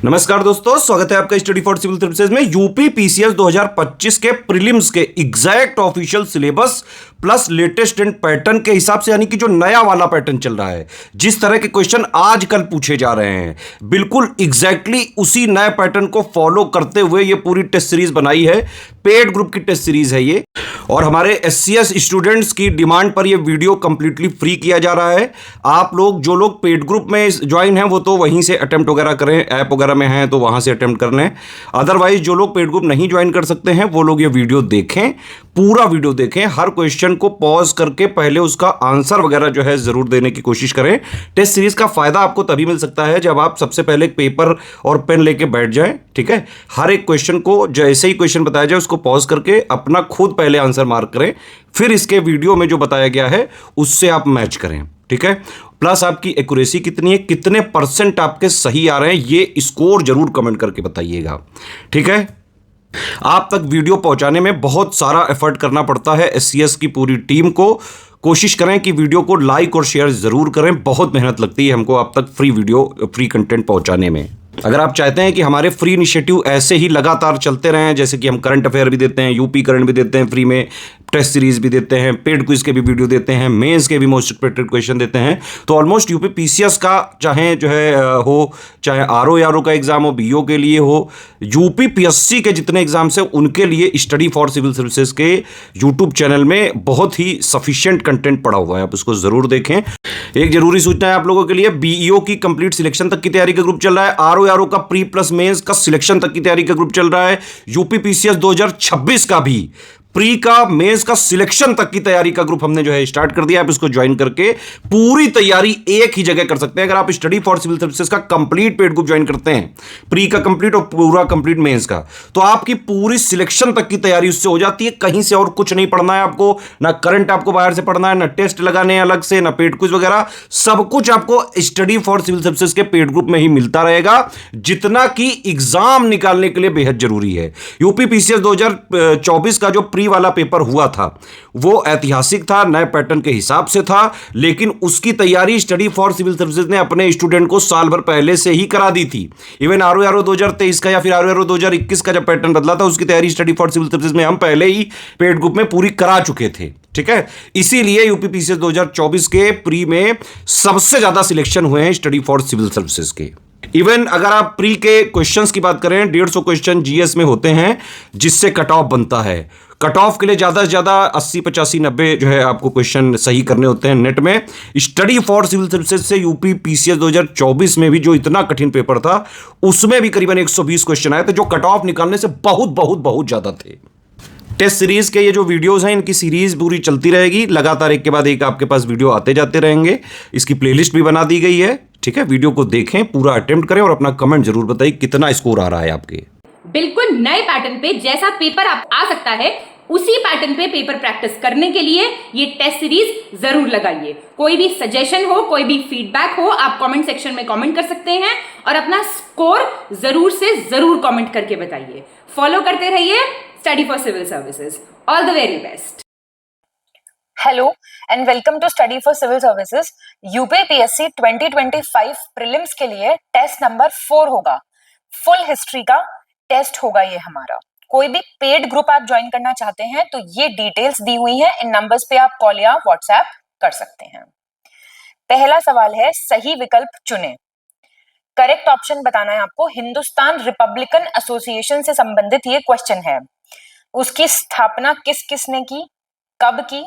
नमस्कार दोस्तों, स्वागत है आपका स्टडी फॉर सिविल सर्विसेज में। यूपी पीसीएस 2025 के प्रीलिम्स के exact official syllabus plus latest and pattern के हिसाब से, यानी कि जो नया वाला पैटर्न चल रहा है, जिस तरह के क्वेश्चन आजकल पूछे जा रहे हैं, बिल्कुल एग्जैक्टली उसी नए पैटर्न को फॉलो करते हुए ये पूरी टेस्ट सीरीज बनाई है। पेड ग्रुप की टेस्ट सीरीज है ये, और हमारे एससीएस स्टूडेंट्स की डिमांड पर ये वीडियो कंप्लीटली फ्री किया जा रहा है। आप लोग जो लोग पेड ग्रुप में ज्वाइन हैं वो तो वहीं से अटेम्प्ट वगैरह करें, ऐप वगैरह में हैं तो वहां से अटेम्प्ट कर लें। अदरवाइज जो लोग पेड ग्रुप नहीं ज्वाइन कर सकते हैं वो लोग ये वीडियो देखें, पूरा वीडियो देखें, हर क्वेश्चन को पॉज करके पहले उसका आंसर वगैरह जो है जरूर देने की कोशिश करें। टेस्ट सीरीज का फायदा आपको तभी मिल सकता है जब आप सबसे पहले एक पेपर और पेन लेके बैठ जाएं, ठीक है। हर एक क्वेश्चन को जैसे ही क्वेश्चन बताया जाए उसको पॉज करके अपना खुद पहले आंसर मार्क करें, फिर इसके वीडियो में जो बताया गया है उससे आप मैच करें, ठीक है। प्लस आपकी एक्यूरेसी कितनी है, कितने परसेंट आपके सही आ रहे हैं, ये स्कोर जरूर कमेंट करके बताइएगा, ठीक है। आप तक वीडियो पहुंचाने में बहुत सारा एफर्ट करना पड़ता है एससीएस की पूरी टीम को। कोशिश करें कि वीडियो को लाइक और शेयर जरूर करें, बहुत मेहनत लगती है हमको आप तक फ्री वीडियो, फ्री कंटेंट पहुंचाने में। अगर आप चाहते हैं कि हमारे फ्री इनिशिएटिव ऐसे ही लगातार चलते रहें, जैसे कि हम करंट अफेयर भी देते हैं, यूपी करंट भी देते हैं फ्री में, टेस्ट सीरीज भी देते हैं, पेड क्विज के भी वीडियो देते हैं, मेंस के भी मोस्ट एक्सपेक्टेड क्वेश्चन देते हैं, तो ऑलमोस्ट यूपी पीसीएस का चाहे जो है हो, चाहे आरओ का एग्जाम हो, बीओ के लिए हो, यूपी पीएससी के जितने एग्जाम्स हैं उनके लिए स्टडी फॉर सिविल सर्विसेज के यूट्यूब चैनल में बहुत ही सफिशिएंट कंटेंट पड़ा हुआ है, आप उसको जरूर देखें। एक जरूरी सूचना है आप लोगों के लिए, बीईओ की कंप्लीट सिलेक्शन तक की तैयारी का ग्रुप चल रहा है, आरओ का प्री प्लस मेंस का सिलेक्शन तक की तैयारी का ग्रुप चल रहा है, यूपी पीसीएस 2026 का भी प्री का मेंस का सिलेक्शन तक की तैयारी का ग्रुप हमने जो है स्टार्ट कर दिया। आप इसको ज्वाइन करके पूरी तैयारी एक ही जगह कर सकते हैं। अगर आप स्टडी फॉर सिविल सर्विसेज का कंप्लीट पेड ग्रुप ज्वाइन करते हैं, प्री का कंप्लीट और पूरा कंप्लीट मेंस का, तो आपकी पूरी सिलेक्शन तक की तैयारी उससे हो जाती है। कहीं से और कुछ नहीं पढ़ना है आपको, ना करंट आपको बाहर से पढ़ना है, ना टेस्ट लगाने हैं अलग से, ना पेड क्विज वगैरह, सब कुछ आपको स्टडी फॉर सिविल सर्विसेज के पेड ग्रुप में ही मिलता रहेगा, जितना कि एग्जाम निकालने के लिए बेहद जरूरी है। यूपी पीसीएस 2024 का जो प्री वाला पेपर हुआ था वो ऐतिहासिक था, नए पैटर्न के हिसाब से था, लेकिन उसकी तैयारी स्टडी फॉर सिविल सर्विसेज ने अपने स्टूडेंट को साल भर पहले से ही करा दी थी। इवन आरओ 2023 का या फिर आरओ 2021 का जब पैटर्न बदला था उसकी तैयारी स्टडी फॉर सिविल सर्विसेज में हम पहले ही पेड ग्रुप में पूरी करा चुके थे, ठीक है। इसीलिए यूपी पीसीएस 2024 के प्री में सबसे ज्यादा सिलेक्शन हुए हैं स्टडी फॉर सिविल सर्विसेज के। इवन अगर आप प्री के क्वेश्चंस की बात करें, 150 क्वेश्चन जीएस में होते हैं जिससे कट ऑफ बनता है। कट ऑफ के लिए ज्यादा से ज्यादा 80, 85, 90 जो है आपको क्वेश्चन सही करने होते हैं नेट में। स्टडी फॉर सिविल सर्विसेज से यूपी पीसीएस 2024 में भी जो इतना कठिन पेपर था उसमें भी करीबन 120 क्वेश्चन आए थे, जो कट ऑफ निकालने से बहुत बहुत बहुत ज्यादा थे। टेस्ट सीरीज के ये जो वीडियोस हैं, इनकी सीरीज पूरी चलती रहेगी, लगातार एक के बाद एक आपके पास वीडियो आते जाते रहेंगे। इसकी प्लेलिस्ट भी बना दी गई है, ठीक है। वीडियो को देखें, पूरा अटेम्प्ट करें और अपना कमेंट जरूर बताइए कितना स्कोर आ रहा है आपके। बिल्कुल नए पैटर्न पे जैसा पेपर आप आ सकता है उसी पैटर्न पे पेपर प्रैक्टिस करने के लिए ये टेस्ट सीरीज जरूर लगाइए। कोई भी सजेशन हो, कोई भी फीडबैक हो, आप कमेंट सेक्शन में कमेंट कर सकते हैं और अपना स्कोर जरूर से जरूर कमेंट करके बताइए। फॉलो करते रहिए study for civil services. All the very best. Hello and welcome to study for civil services. UPPSC 2025 prelims के लिए टेस्ट नंबर 4 होगा। फुल हिस्ट्री का टेस्ट होगा ये हमारा। कोई भी पेड ग्रुप आप ज्वाइन करना चाहते हैं तो ये डिटेल्स दी हुई हैं, इन नंबर्स पे आप कॉल या व्हाट्सएप कर सकते हैं। पहला सवाल है, सही विकल्प चुने। करेक्ट ऑप्शन बताना है आपको। हिंदुस्तान रिपब्लिकन एसोसिएशन से संबंधित ये क्वेश्चन है। उसकी स्थापना किस किसने की, कब की?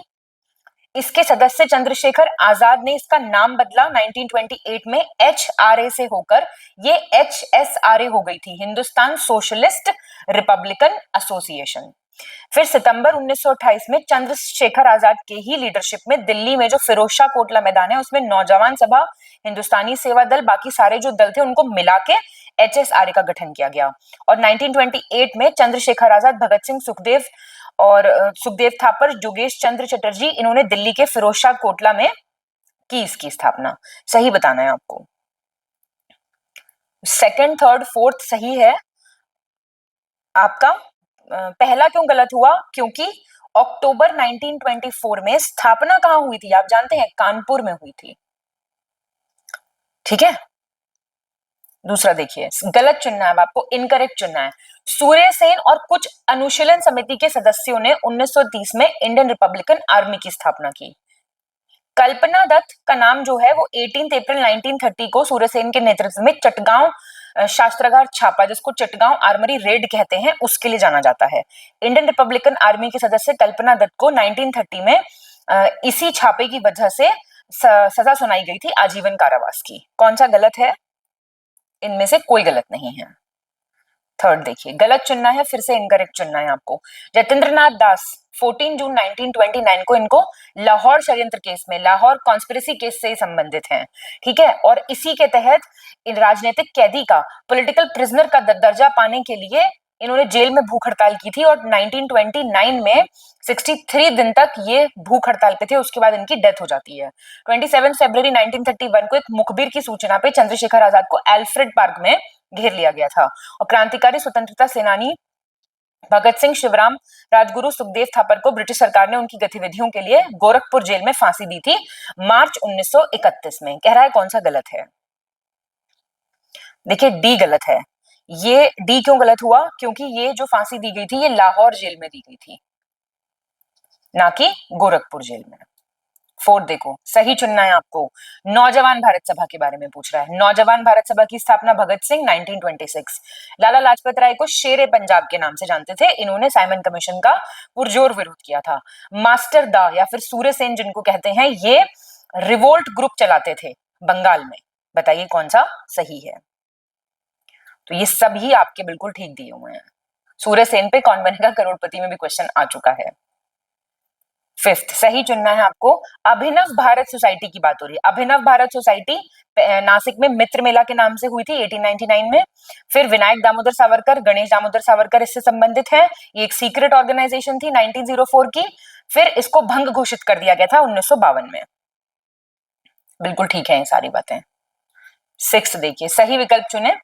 इसके सदस्य चंद्रशेखर आजाद ने इसका नाम बदला 1928 में एचआरए से होकर ये एचएसआरए हो गई थी, हिंदुस्तान सोशलिस्ट रिपब्लिकन एसोसिएशन। फिर सितंबर 1928 में चंद्रशेखर आजाद के ही लीडरशिप में दिल्ली में जो फिरोजशाह कोटला मैदान है उसमें नौजवान सभा, हिंदुस्तानी सेवा दल, बाकी सारे जो दल थे उनको मिला के एचएसआरए का गठन किया गया। और 1928 में चंद्रशेखर आजाद, भगत सिंह, सुखदेव थापर, जोगेश चंद्र चटर्जी, इन्होंने दिल्ली के फिरोजशाह कोटला में की इसकी स्थापना। सही बताना है आपको। सेकंड, थर्ड, फोर्थ सही है आपका। पहला क्यों गलत हुआ? क्योंकि अक्टूबर 1924 में स्थापना कहां हुई थी आप जानते हैं? कानपुर में हुई थी, ठीक है। दूसरा देखिए, गलत चुनना है, आपको इनकरेक्ट चुनना है। सूर्यसेन और कुछ अनुशीलन समिति के सदस्यों ने 1930 में इंडियन रिपब्लिकन आर्मी की स्थापना की। कल्पना दत्त का नाम जो है वो 18 अप्रैल 1930 को सूर्यसेन के नेतृत्व में चटगांव शास्त्रागार छापा, जिसको चटगांव आर्मरी रेड कहते हैं, उसके लिए जाना जाता है। इंडियन रिपब्लिकन आर्मी की सदस्य कल्पना दत्त को 1930 में इसी छापे की वजह से सजा सुनाई गई थी, आजीवन कारावास की। कौन सा गलत है? इनमें से कोई गलत नहीं है। थर्ड देखिए, गलत चुनना है, फिर से इनकरेक्ट चुनना है आपको। जतेंद्रनाथ दास 14 जून 1929 को इनको लाहौर षड्यंत्र केस में, लाहौर कॉन्स्पिरेसी केस से संबंधित हैं, ठीक है। और इसी के तहत इन राजनीतिक कैदी का पॉलिटिकल प्रिजनर का दर्जा पाने के लिए इन्होंने जेल में भूख हड़ताल की थी, और 1929 में 63 दिन तक ये भूख हड़ताल पे थे। उसके बाद इनकी डेथ हो जाती है। 27 फरवरी 1931 को एक मुखबिर की सूचना पे चंद्रशेखर आजाद को एल्फ्रेड पार्क में घेर लिया गया था, और क्रांतिकारी स्वतंत्रता सेनानी भगत सिंह, शिवराम, राजगुरु, सुखदेव थापर को ब्रिटिश सरकार ने उनकी गतिविधियों के लिए गोरखपुर जेल में फांसी दी थी मार्च 1931 में। कह रहा है कौन सा गलत है? देखिए, डी गलत है। ये डी क्यों गलत हुआ? क्योंकि ये जो फांसी दी गई थी ये लाहौर जेल में दी गई थी, ना कि गोरखपुर जेल में। फोर्थ देखो, सही चुनना है आपको। नौजवान भारत सभा के बारे में पूछ रहा है। नौजवान भारत सभा की स्थापना भगत सिंह 1926। लाला लाजपत राय को शेरे पंजाब के नाम से जानते थे। इन्होंने साइमन कमीशन का पुरजोर विरोध किया था। मास्टर दा या फिर सूर्यसेन जिनको कहते हैं, ये रिवोल्ट ग्रुप चलाते थे बंगाल में। बताइए कौन सा सही है? तो ये सभी आपके बिल्कुल ठीक दिए हुए हैं। सूर्यसेन पे कौन बनेगा करोड़पति में भी क्वेश्चन आ चुका है। फिफ्थ सही चुनना है आपको। अभिनव भारत सोसाइटी की बात हो रही है। अभिनव भारत सोसाइटी नासिक में मित्र मेला के नाम से हुई थी 1899 में। फिर विनायक दामोदर सावरकर, गणेश दामोदर सावरकर इससे संबंधित है। ये एक सीक्रेट ऑर्गेनाइजेशन थी 1904 की। फिर इसको भंग घोषित कर दिया गया था 1952 में। बिल्कुल ठीक है ये सारी बातें। सिक्स देखिए, सही विकल्प चुने।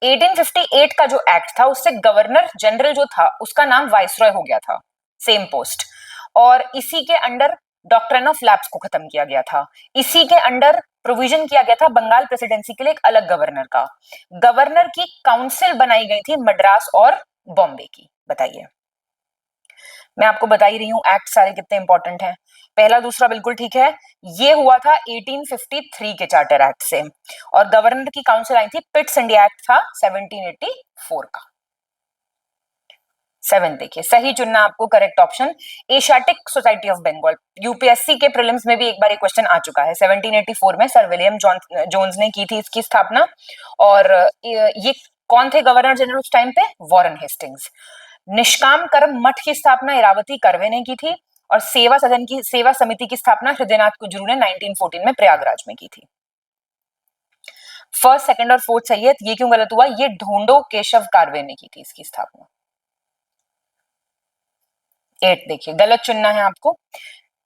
1858 का जो एक्ट था उससे गवर्नर जनरल जो था उसका नाम वाइसरॉय हो गया था, सेम पोस्ट। और इसी के अंडर डॉक्ट्रिन ऑफ लैप्स को खत्म किया गया था। इसी के अंडर प्रोविजन किया गया था बंगाल प्रेसिडेंसी के लिए एक अलग गवर्नर का। गवर्नर की काउंसिल बनाई गई थी मद्रास और बॉम्बे की। बताइए, मैं आपको बता ही रही हूं एक्ट सारे कितने इंपॉर्टेंट हैं। पहला दूसरा बिल्कुल ठीक है। ये हुआ था 1853 के चार्टर एक्ट से, और गवर्नर की काउंसिल आई थी, पिट्स इंडिया एक्ट था 1784 का। सेवन देखिए, सही चुनना आपको correct option Asiatic society of Bengal. UPSC के प्रीलिम्स में भी एक बार ये क्वेश्चन आ चुका है। 1784 में सर विलियम जोन्स ने की थी इसकी स्थापना। और ये कौन थे गवर्नर जनरल उस टाइम पे? Warren Hastings. निष्काम कर्म मठ की स्थापना इरावती कर्वे ने की थी, और सेवा समिति की स्थापना हृदयनाथ कुंजरू ने 1914 में प्रयागराज में की थी। फर्स्ट, सेकंड और फोर्थ सही है। ये क्यों गलत हुआ? ये ढोंडो केशव कार्वे ने की थी इसकी स्थापना। 8 देखिए, गलत चुनना है आपको।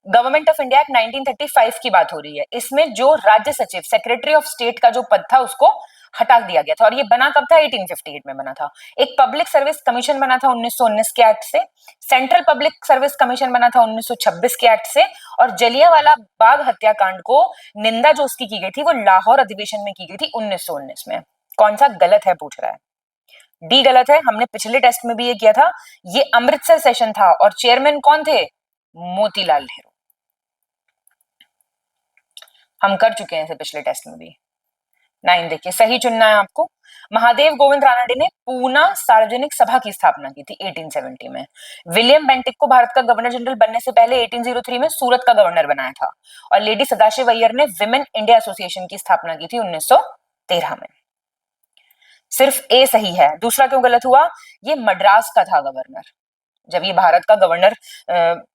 गवर्नमेंट ऑफ इंडिया एक्ट 1935 की बात हो रही है। इसमें जो राज्य सचिव, सेक्रेटरी ऑफ स्टेट का जो पद था उसको हटा दिया गया था, और ये बना कब था? 1858 में बना था। एक पब्लिक सर्विस कमीशन बना था 1919 के एक्ट से। सेंट्रल पब्लिक सर्विस कमीशन बना था 1926 के एक्ट से। और जलियांवाला बाग हत्याकांड को निंदा जो उसकी की गई थी वो लाहौर अधिवेशन में की गई थी 1919 में। कौन सा गलत है पूछ रहा है? डी गलत है। हमने पिछले टेस्ट में भी ये किया था। ये अमृतसर सेशन था, और चेयरमैन कौन थे? मोतीलाल नेहरू। हम कर चुके हैं इसे पिछले टेस्ट में भी। 9 देखिए, सही चुनना है आपको। महादेव गोविंद रानडे ने पूना सार्वजनिक सभा की स्थापना की थी 1870 में। विलियम बेंटिक को भारत का गवर्नर जनरल बनने से पहले 1803 में सूरत का गवर्नर बनाया था। और लेडी सदाशिव अय्यर ने विमेन इंडिया एसोसिएशन की स्थापना की थी 1913 में। सिर्फ ए सही है। दूसरा क्यों गलत हुआ? ये मद्रास का था गवर्नर। जब ये भारत का गवर्नर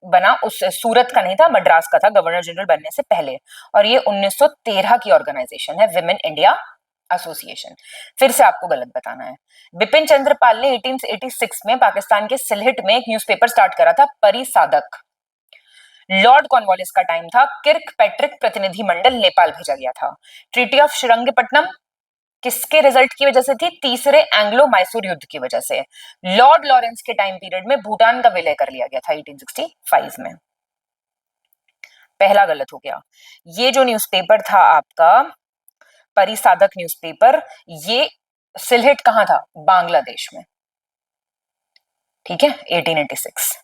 बना, उस सूरत का नहीं था, मद्रास का था गवर्नर जनरल बनने से पहले। और ये 1913 की ऑर्गेनाइजेशन है, विमेन इंडिया एसोसिएशन। फिर से आपको गलत बताना है। बिपिन चंद्र पाल ने 1886 में पाकिस्तान के सिलहट में एक न्यूज़पेपर स्टार्ट करा था, परिसाधक। लॉर्ड कॉर्नवालिस का टाइम था। किर्क पैट्रिक प्रतिनिधि मंडल नेपाल भेजा गया था। ट्रीटी ऑफ श्रीरंगपट्टनम किसके रिजल्ट की वजह से थी? तीसरे एंग्लो मैसूर युद्ध की वजह से। लॉर्ड लॉरेंस के टाइम पीरियड में भूटान का विलय कर लिया गया था 1865 में। पहला गलत हो गया। ये जो न्यूज़पेपर था आपका परिसाधक न्यूज़पेपर, ये सिलहट कहाँ था? बांग्लादेश में। ठीक है, 1886।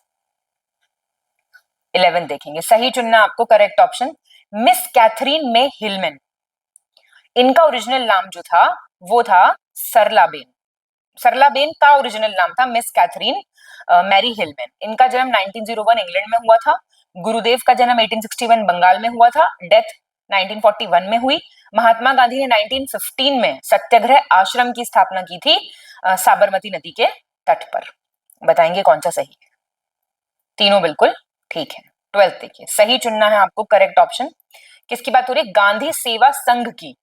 11 देखेंगे, सही चुनना आपको, करेक्ट ऑप्शन मिस कैथरीन मे हिलमैन। इनका ओरिजिनल नाम जो था वो था सरलाबेन। सरलाबेन का ओरिजिनल नाम था मिस कैथरीन मैरी हिलमैन। इनका जन्म 1901 इंग्लैंड में हुआ था। गुरुदेव का जन्म 1861 बंगाल में हुआ था। डेथ 1941 में हुई। महात्मा गांधी ने 1915 में सत्याग्रह आश्रम की स्थापना की थी साबरमती नदी के तट पर। बताएंगे कौन सा सही है? तीनों बिल्कुल ठीक है। 12th देखिए, सही चुनना है आपको, करेक्ट ऑप्शन। किसकी बात हो रही है? गांधी सेवा संघ की।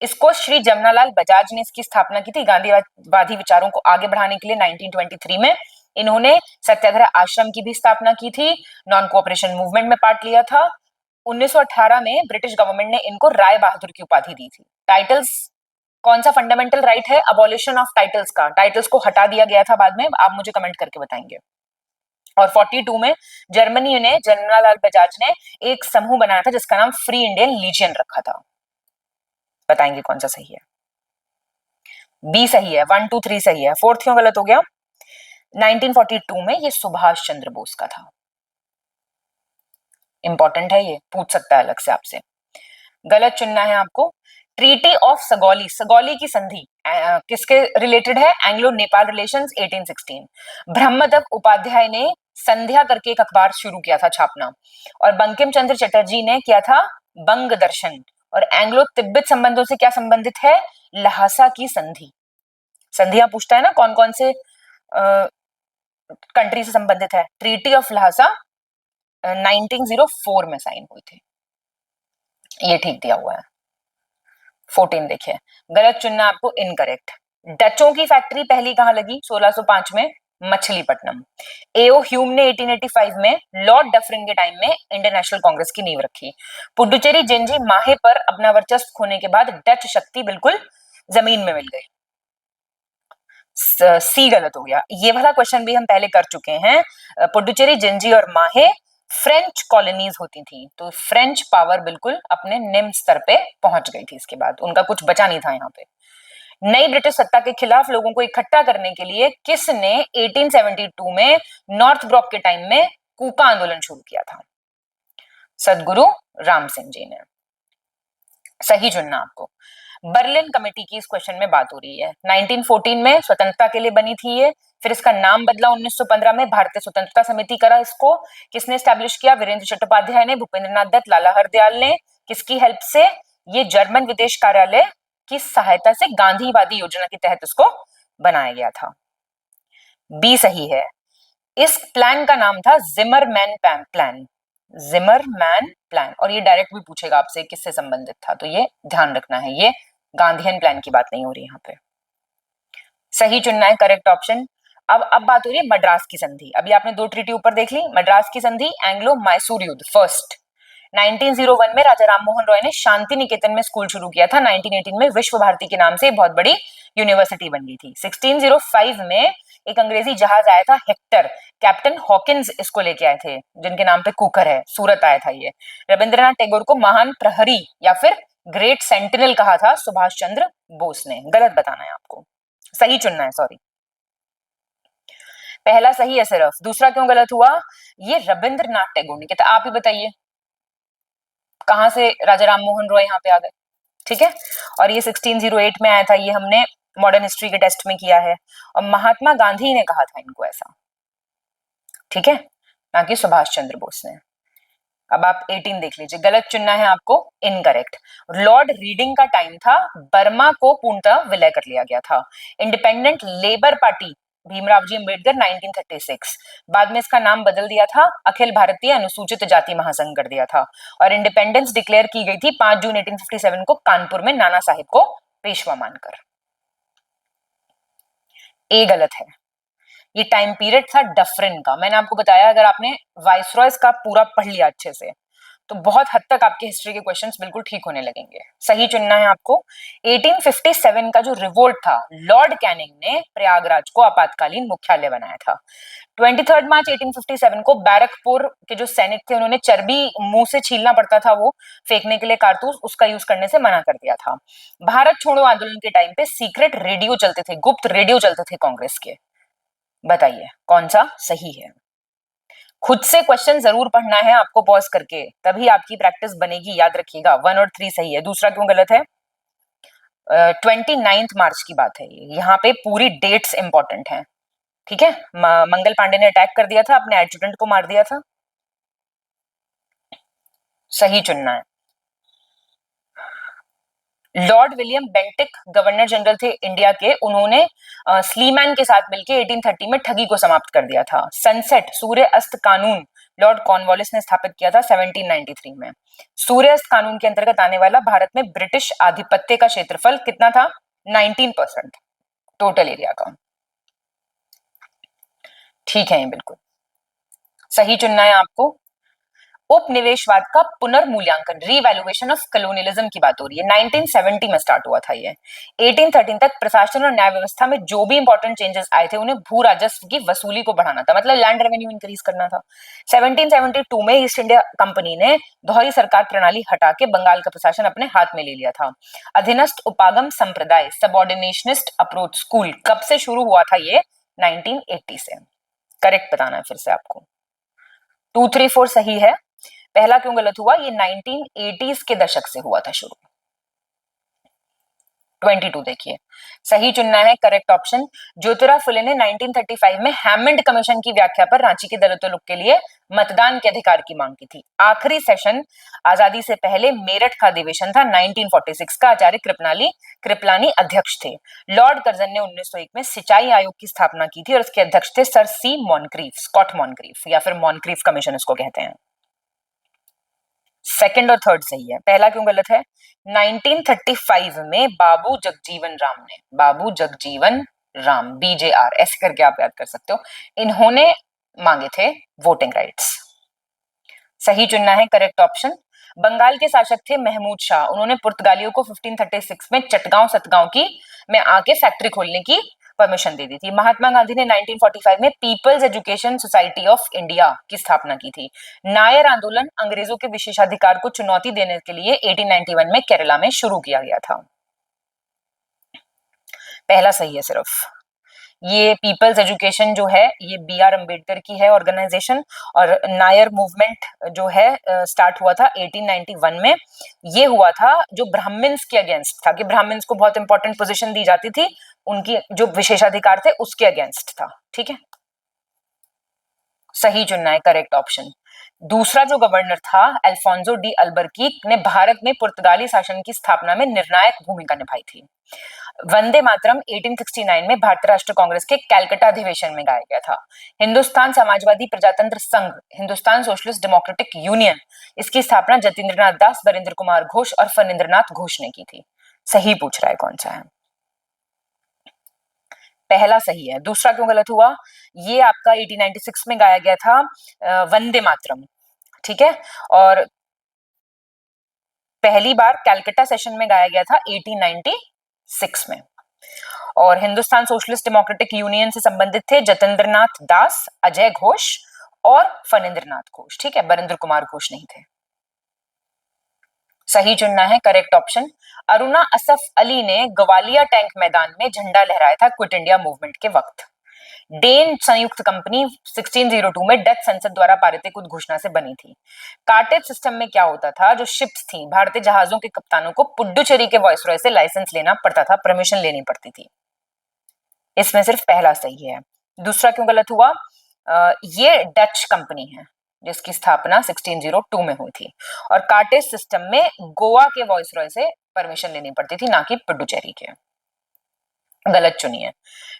इसको श्री जमनालाल बजाज ने इसकी स्थापना की थी गांधीवादी विचारों को आगे बढ़ाने के लिए 1923 में। इन्होंने सत्याग्रह आश्रम की भी स्थापना की थी, नॉन कोऑपरेशन मूवमेंट में पार्ट लिया था। 1918 में ब्रिटिश गवर्नमेंट ने इनको राय बहादुर की उपाधि दी थी। टाइटल्स, कौन सा फंडामेंटल राइट है अबॉलिशन ऑफ टाइटल्स का? टाइटल्स को हटा दिया गया था बाद में, आप मुझे कमेंट करके बताएंगे। और 42 में जर्मनी ने, जमनालाल बजाज ने एक समूह बनाया था जिसका नाम फ्री इंडियन लीजियन रखा था। बताएंगे कौन सा सही है? बी सही है, 1 2 3 सही है, 4th क्यों गलत हो गया? 1942 में ये सुभाष चंद्र बोस का था। इंपॉर्टेंट है, ये पूछ सकता है अलग से आपसे। गलत चुनना है आपको। ट्रीटी ऑफ सगौली, सगौली की संधि किसके रिलेटेड है? Anglo Nepal relations 1816। ब्रह्मदत्त उपाध्याय ने संध्या करके एक अखबार शुरू किया था छापना, और बंकिम चंद्र चटर्जी ने किया था बंग दर्शन। और एंग्लो तिब्बत संबंधों से क्या संबंधित है? लहासा की संधि। संधियां पूछता है ना कौन कौन से कंट्री से संबंधित है। ट्रीटी ऑफ लहासा 1904 में साइन हुई थी। ये ठीक दिया हुआ है। 14 देखिए, गलत चुनना आपको, इनकरेक्ट। डचों की फैक्ट्री पहली कहां लगी? 1605 में मछलीपट्टनम। एओ ह्यूम ने 1885 में लॉर्ड डफरिन के टाइम में इंडियन नेशनल कांग्रेस की नींव रखी। पुडुचेरी जिंजी माहे पर अपना वर्चस्व खोने के बाद डच शक्ति बिल्कुल जमीन में मिल गई। सी गलत हो गया। ये वाला क्वेश्चन भी हम पहले कर चुके हैं। पुडुचेरी जिंजी और माहे फ्रेंच कॉलोनीज होती थी, तो फ्रेंच पावर बिल्कुल अपने निम्न स्तर पे पहुंच गई थी। इसके बाद उनका कुछ बचा नहीं था यहाँ पे। नई ब्रिटिश सत्ता के खिलाफ लोगों को इकट्ठा करने के लिए किसने 1872 में नॉर्थ ब्लॉक के टाइम में कूका आंदोलन शुरू किया था? सदगुरु राम सिंह जी ने। सही चुनना आपको। बर्लिन कमेटी की इस क्वेश्चन में बात हो रही है। 1914 में स्वतंत्रता के लिए बनी थी ये, फिर इसका नाम बदला 1915 में, भारतीय स्वतंत्रता समिति करा इसको। किसने स्टैब्लिश किया? वीरेंद्र चट्टोपाध्याय ने, भूपेंद्रनाथ दत्त, लाला हरदयाल ने। किसकी हेल्प से? ये जर्मन विदेश कार्यालय की सहायता से गांधीवादी योजना के तहत इसको बनाया गया था। बी सही है। इस प्लान का नाम था जिमरमैन प्लान। जिमरमैन प्लान, और ये डायरेक्ट भी पूछेगा आपसे किससे संबंधित था, तो ये ध्यान रखना है, ये गांधीयन प्लान की बात नहीं हो रही यहाँ पे। सही चुनना है, करेक्ट ऑप्शन। अब बात हो रही है मद्रास की संधि। अभी आपने दो ट्रीटी ऊपर देख ली। मद्रास की संधि, एंग्लो मैसूर युद्ध फर्स्ट। 1901 में राजा राम मोहन रॉय ने शांति निकेतन में स्कूल शुरू किया था। 1918 में विश्व भारती के नाम से बहुत बड़ी यूनिवर्सिटी बन गई थी। 1605 में एक अंग्रेजी जहाज आया था हेक्टर, कैप्टन हॉकिंस इसको लेके आए थे, जिनके नाम पे कुकर है, सूरत आया था ये। रविंद्रनाथ टैगोर को महान प्रहरी या फिर ग्रेट सेंटिनल कहा था सुभाष चंद्र बोस ने। गलत बताना है आपको, सही चुनना है, सॉरी। पहला सही है सिर्फ, दूसरा क्यों गलत हुआ? ये रविंद्रनाथ टैगोर ने कहता। आप ही बताइए कहां से राजा राम मोहन रॉय यहाँ पे आ गए? ठीक है, और ये 1608 में आया था, ये हमने मॉडर्न हिस्ट्री के टेस्ट में किया है। और महात्मा गांधी ने कहा था इनको ऐसा, ठीक है, ना कि सुभाष चंद्र बोस ने। अब आप 18 देख लीजिए, गलत चुनना है आपको, इनकरेक्ट। लॉर्ड रीडिंग का टाइम था, बर्मा को पूर्णतः विलय कर लिया गया था। Independent labour party Bhimrao ji Ambedkar 1936, बाद में इसका नाम बदल दिया था, अखिल भारतीय अनुसूचित जाति महासंघ कर दिया था। और इंडिपेंडेंस डिक्लेयर की गई थी 5 जून 1857 को कानपुर में नाना साहिब को पेशवा मानकर। ए गलत है। ये टाइम पीरियड था डफरिन का। मैंने आपको बताया अगर आपने वाइसरॉयज का पूरा पढ़ लिया अच्छे से तो बहुत हद तक आपके हिस्ट्री के क्वेश्चंस बिल्कुल ठीक होने लगेंगे। सही चुनना है आपको। 1857 का जो रिवोल्ट था, लॉर्ड कैनिंग ने प्रयागराज को आपातकालीन मुख्यालय बनाया था। 23 मार्च 1857 को बैरकपुर के जो सैनिक थे उन्होंने चर्बी मुंह से छीलना पड़ता था वो फेंकने के लिए कारतूस, उसका यूज करने से मना कर दिया था। भारत छोड़ो आंदोलन के टाइम पे सीक्रेट रेडियो चलते थे, गुप्त रेडियो चलते थे कांग्रेस के। बताइए कौन सा सही है। खुद से क्वेश्चन जरूर पढ़ना है आपको पॉज करके, तभी आपकी प्रैक्टिस बनेगी, याद रखिएगा। 1 और 3 सही है, दूसरा क्यों गलत है। 29 मार्च की बात है ये, यहाँ पे पूरी डेट्स इंपॉर्टेंट हैं। ठीक है, मंगल पांडे ने अटैक कर दिया था, अपने एडजुटेंट को मार दिया था। सही चुनना है। Lord William Bentinck governor general थे इंडिया के, उन्होंने स्लीमैन के साथ मिलकर 1830 में ठगी को समाप्त कर दिया था। सनसेट सूर्य अस्त कानून लॉर्ड कॉर्नवालिस ने स्थापित किया था 1793 में। सूर्य अस्त कानून के अंतर्गत आने वाला भारत में ब्रिटिश आधिपत्य का क्षेत्रफल कितना था, 19% टोटल एरिया का। ठीक है, ये बिल्कुल सही चुनना है आपको। उपनिवेशवाद का पुनर्मूल्यांकन, रीवैल्यूएशन ऑफ कलोनियलिज्म की बात हो रही है। 1970 में स्टार्ट हुआ था ये। 1813 तक प्रशासन और न्याय व्यवस्था में जो भी इंपॉर्टेंट चेंजेस आए थे उन्हें भू राजस्व की वसूली को बढ़ाना था, मतलब लैंड रेवेन्यू इंक्रीज करना था। 1772 में ईस्ट इंडिया कंपनी ने दोहरी सरकार प्रणाली हटा के बंगाल का प्रशासन अपने हाथ में ले लिया था। अधीनस्थ उपागम संप्रदाय, सबऑर्डिनेशनिस्ट अप्रोच स्कूल कब से शुरू हुआ था ये, 1980 से। करेक्ट बताना है फिर से आपको। 2, 3, 4 सही है। पहला क्यों गलत हुआ, ये 1980s के दशक से हुआ था शुरू। 22 देखिए, सही चुनना है करेक्ट ऑप्शन। ज्योतिराव फुले ने 1935 में हैमंड कमीशन की व्याख्या पर रांची के दलितों लोग के लिए मतदान के अधिकार की मांग की थी। आखिरी सेशन आजादी से पहले मेरठ का अधिवेशन था 1946 का। आचार्य कृपलानी अध्यक्ष थे। लॉर्ड कर्जन ने 1901 में सिंचाई आयोग की स्थापना की थी और उसके अध्यक्ष थे सर सी मॉनक्रीफ, स्कॉट मॉनक्रीफ या फिर मॉनक्रीफ कमीशन इसको कहते हैं। सेकंड और थर्ड सही है। पहला क्यों गलत है, 1935 में बाबू जगजीवन राम BJR ऐसे करके आप याद कर सकते हो, इन्होंने मांगे थे वोटिंग राइट्स। सही चुनना है करेक्ट ऑप्शन। बंगाल के शासक थे महमूद शाह, उन्होंने पुर्तगालियों को 1536 में चटगांव सतगांव की में आके फैक्ट्री खोलने की परमिशन दे दी थी। महात्मा गांधी ने 1945 में people's education society of India की स्थापना की थी। नायर आंदोलन अंग्रेजों के विशेषाधिकार को चुनौती देने के लिए 1891 में केरला में शुरू किया गया था। पहला सही है सिर्फ। ये पीपल्स एजुकेशन जो है ये BR अम्बेडकर की है ऑर्गेनाइजेशन, और नायर मूवमेंट जो है स्टार्ट हुआ था 1891 में। ये हुआ था जो ब्राह्मण्स के अगेंस्ट था, कि ब्राह्मण्स को बहुत इंपॉर्टेंट पोजीशन दी जाती थी, उनकी जो विशेषाधिकार थे उसके अगेंस्ट था। ठीक है, सही चुनना है करेक्ट ऑप्शन। दूसरा जो गवर्नर था अल्फोंसो डी अल्बुकर्क ने भारत में पुर्तगाली शासन की स्थापना में निर्णायक भूमिका निभाई थी। वंदे मातरम 1869 में भारतीय राष्ट्रीय कांग्रेस के कैलकाटा अधिवेशन में गाया गया था। हिंदुस्तान समाजवादी प्रजातंत्र संघ, हिंदुस्तान सोशलिस्ट डेमोक्रेटिक यूनियन, इसकी स्थापना जतींद्रनाथ दास, बरिंद्र कुमार घोष और फणींद्रनाथ घोष ने की थी। सही पूछ रहा है कौन सा है। पहला सही है। दूसरा क्यों गलत हुआ, ये आपका 1896 में गाया गया था वंदे मातरम। ठीक है, और पहली बार कैलकाटा सेशन में गाया गया था 1896 में। और हिंदुस्तान सोशलिस्ट डेमोक्रेटिक यूनियन से संबंधित थे जतींद्रनाथ दास, अजय घोष और फणींद्रनाथ घोष। ठीक है, बरिंद्र कुमार घोष नहीं थे। सही चुनना है करेक्ट ऑप्शन। अरुणा असफ अली ने ग्वालियर टैंक मैदान में झंडा लहराया था क्विट इंडिया मूवमेंट के वक्त। डेन संयुक्त कंपनी 1602 में डच संसद द्वारा पारित एक उद्घोषणा से बनी थी। कार्टेज सिस्टम में क्या होता था, जो शिप्स थी, भारतीय जहाजों के कप्तानों को पुडुचेरी के वायसरॉय से लाइसेंस लेना पड़ता था, परमिशन लेनी पड़ती थी। इसमें सिर्फ पहला सही है। दूसरा क्यों गलत हुआ, ये डच कंपनी है जिसकी स्थापना 1602 में हुई थी, और कार्टेज सिस्टम में गोवा के वायसरॉय से परमिशन लेनी पड़ती थी, ना कि पुडुचेरी के। गलत चुनिए।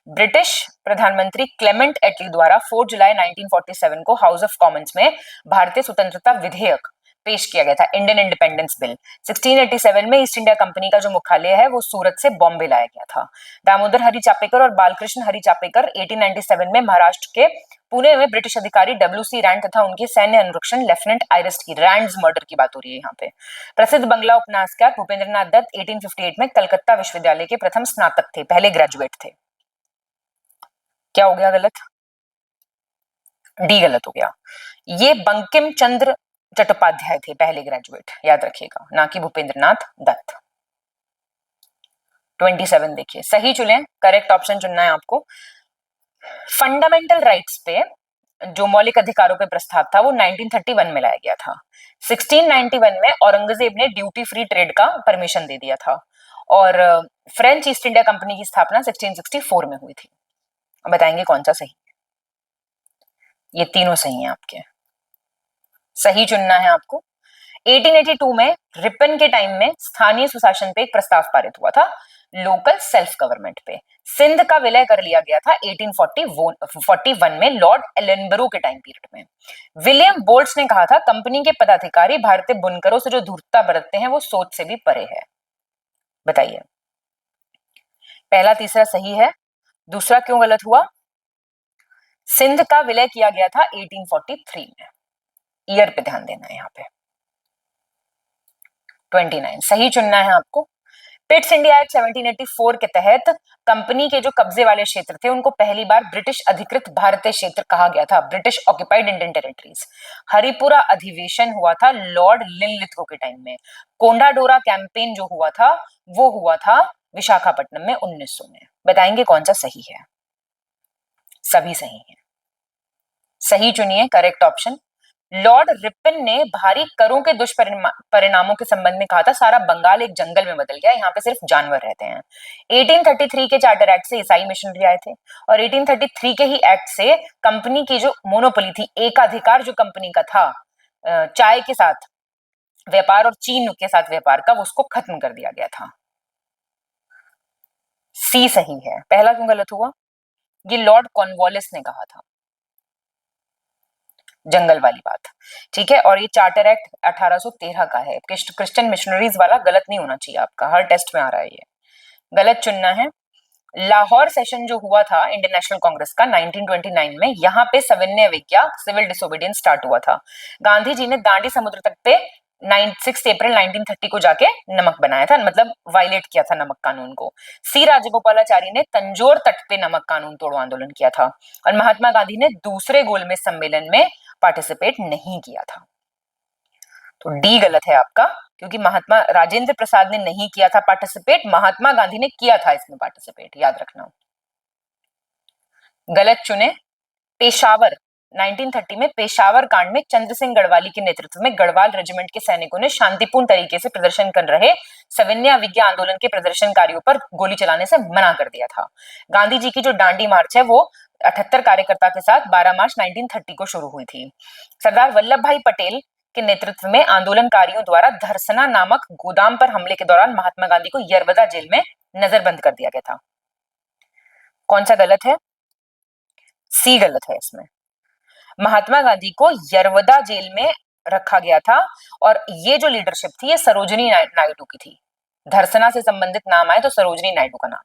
ब्रिटिश प्रधानमंत्री क्लेमेंट एटली द्वारा 4 जुलाई 1947 को हाउस ऑफ कॉमन्स में भारतीय स्वतंत्रता विधेयक पेश किया गया था, इंडियन इंडिपेंडेंस बिल। 1687 में ईस्ट इंडिया कंपनी का जो मुख्यालय है वो सूरत से बॉम्बे लाया गया था। दामोदर हरि चापेकर और बालकृष्ण हरि चापेकर 1897 में महाराष्ट्र के पुणे में ब्रिटिश अधिकारी डब्ल्यू.सी. रैंड तथा उनके सैन्य अनुरक्षण लेफ्टिनेंट आयरिस्ट की रैंड्स मर्डर की बात हो रही है यहाँ पे। प्रसिद्ध बंगला उपन्यासकार भूपेंद्रनाथ दत्त 1858 में कलकत्ता विश्वविद्यालय के प्रथम स्नातक थे, पहले ग्रेजुएट थे। क्या हो गया गलत? डी गलत हो गया। ये बंकिम चंद्र चट्टोपाध्याय थे पहले ग्रेजुएट, याद रखिएगा, ना कि भूपेंद्रनाथ दत्त। 27 देखिए, सही चुने, करेक्ट ऑप्शन चुनना है आपको। फंडामेंटल राइट्स पे जो मौलिक अधिकारों पे प्रस्ताव था वो 1931 में लाया गया था। 1691 में औरंगजेब ने ड्यूटी फ्री ट्रेड का परमिशन दे दिया था और फ्रेंच ईस्ट इंडिया कंपनी की स्थापना 1664 में हुई थी। बताएंगे कौन सा सही? ये तीनों सही हैं आपके, सही चुनना है आपको। 1882 में रिपन के टाइम में स्थानीय सुशासन पे एक प्रस्ताव पारित हुआ था, लोकल सेल्फ गवर्नमेंट पे। सिंध का विलय कर लिया गया था 1841 में लॉर्ड एलनबरो के टाइम पीरियड में। विलियम बोल्ट्स ने कहा था, कंपनी के पदाधिकारी भारतीय बुनकरों से जो धूर्तता बरतते हैं वो सोच से भी परे है। बताइए, पहला तीसरा सही है, दूसरा क्यों गलत हुआ? सिंध का विलय किया गया था 1843 में, ईयर पे ध्यान देना है यहाँ पे। 29 सही चुनना है आपको। पिट्स इंडिया एक्ट 1784 के तहत कंपनी के जो कब्जे वाले क्षेत्र थे उनको पहली बार ब्रिटिश अधिकृत भारतीय क्षेत्र कहा गया था, British occupied Indian territories. Haripura अधिवेशन हुआ था लॉर्ड लिनलिथगो के टाइम में। कोंडाडोरा कैंपेन जो हुआ था वो हुआ था विशाखापट्टनम में 1900 में। बताएंगे कौन सा सही है? सभी सही है, सही चुनिए करेक्ट ऑप्शन। लॉर्ड रिपन ने भारी करों के दुष्परिणामों के संबंध में कहा था, सारा बंगाल एक जंगल में बदल गया, यहाँ पे सिर्फ जानवर रहते हैं। 1833 के चार्टर एक्ट से ईसाई मिशनरी आए थे और 1833 के ही एक्ट से कंपनी की जो मोनोपोली थी, एकाधिकार जो कंपनी का था चाय के साथ व्यापार और चीन के साथ व्यापार का, उसको खत्म कर दिया गया था। सी सही है। पहला क्यों गलत हुआ? ये लॉर्ड कॉर्नवालिस ने कहा था, जंगल वाली बात, ठीक है। और ये चार्टर एक्ट 1813 का है। क्रिश्चियन मिशनरीज वाला गलत नहीं होना चाहिए आपका, हर टेस्ट में आ रहा है ये, गलत चुनना है। लाहौर सेशन जो हुआ था इंडियन नेशनल कांग्रेस का 1929 में, यहाँ पे सविनय अवज्ञा सिविल डिसोबीडियंस स्टार्ट हुआ था। गांधी जी ने दांडी समुद्र तट पे 6 अप्रैल 1930 को जाके नमक बनाया था, मतलब वायलेट किया था नमक कानून को। सी राजगोपालाचारी ने तंजोर तट पे नमक कानून तोड़ो आंदोलन किया था और महात्मा गांधी ने दूसरे गोलमेज सम्मेलन में पार्टिसिपेट नहीं किया था। तो डी गलत है आपका, क्योंकि महात्मा राजेंद्र प्रसाद ने नहीं किया था पार्टिसिपेट, महात्मा गांधी ने किया था इसमें पार्टिसिपेट, याद रखना। गलत चुने। पेशावर 1930 में पेशावर कांड में चंद्र सिंह गढ़वाली के नेतृत्व में गढ़वाल रेजिमेंट के सैनिकों ने शांतिपूर्ण तरीके से प्रदर्शन कर रहे सविनय अवज्ञा आंदोलन के प्रदर्शनकारियों पर गोली चलाने से मना कर दिया था। गांधी जी की जो डांडी मार्च है वो 78 कार्यकर्ता के साथ 12 मार्च 1930 को शुरू हुई थी। सरदार वल्लभ भाई पटेल के नेतृत्व में आंदोलनकारियों द्वारा धरसना नामक गोदाम पर हमले के दौरान महात्मा गांधी को यरवदा जेल में नजरबंद कर दिया गया था। कौन सा गलत है? सी गलत है इसमें। महात्मा गांधी को यरवदा जेल में रखा गया था और ये जो लीडरशिप थी ये सरोजिनी नायडू की थी। धरसना से संबंधित नाम आए तो सरोजिनी नायडू का नाम,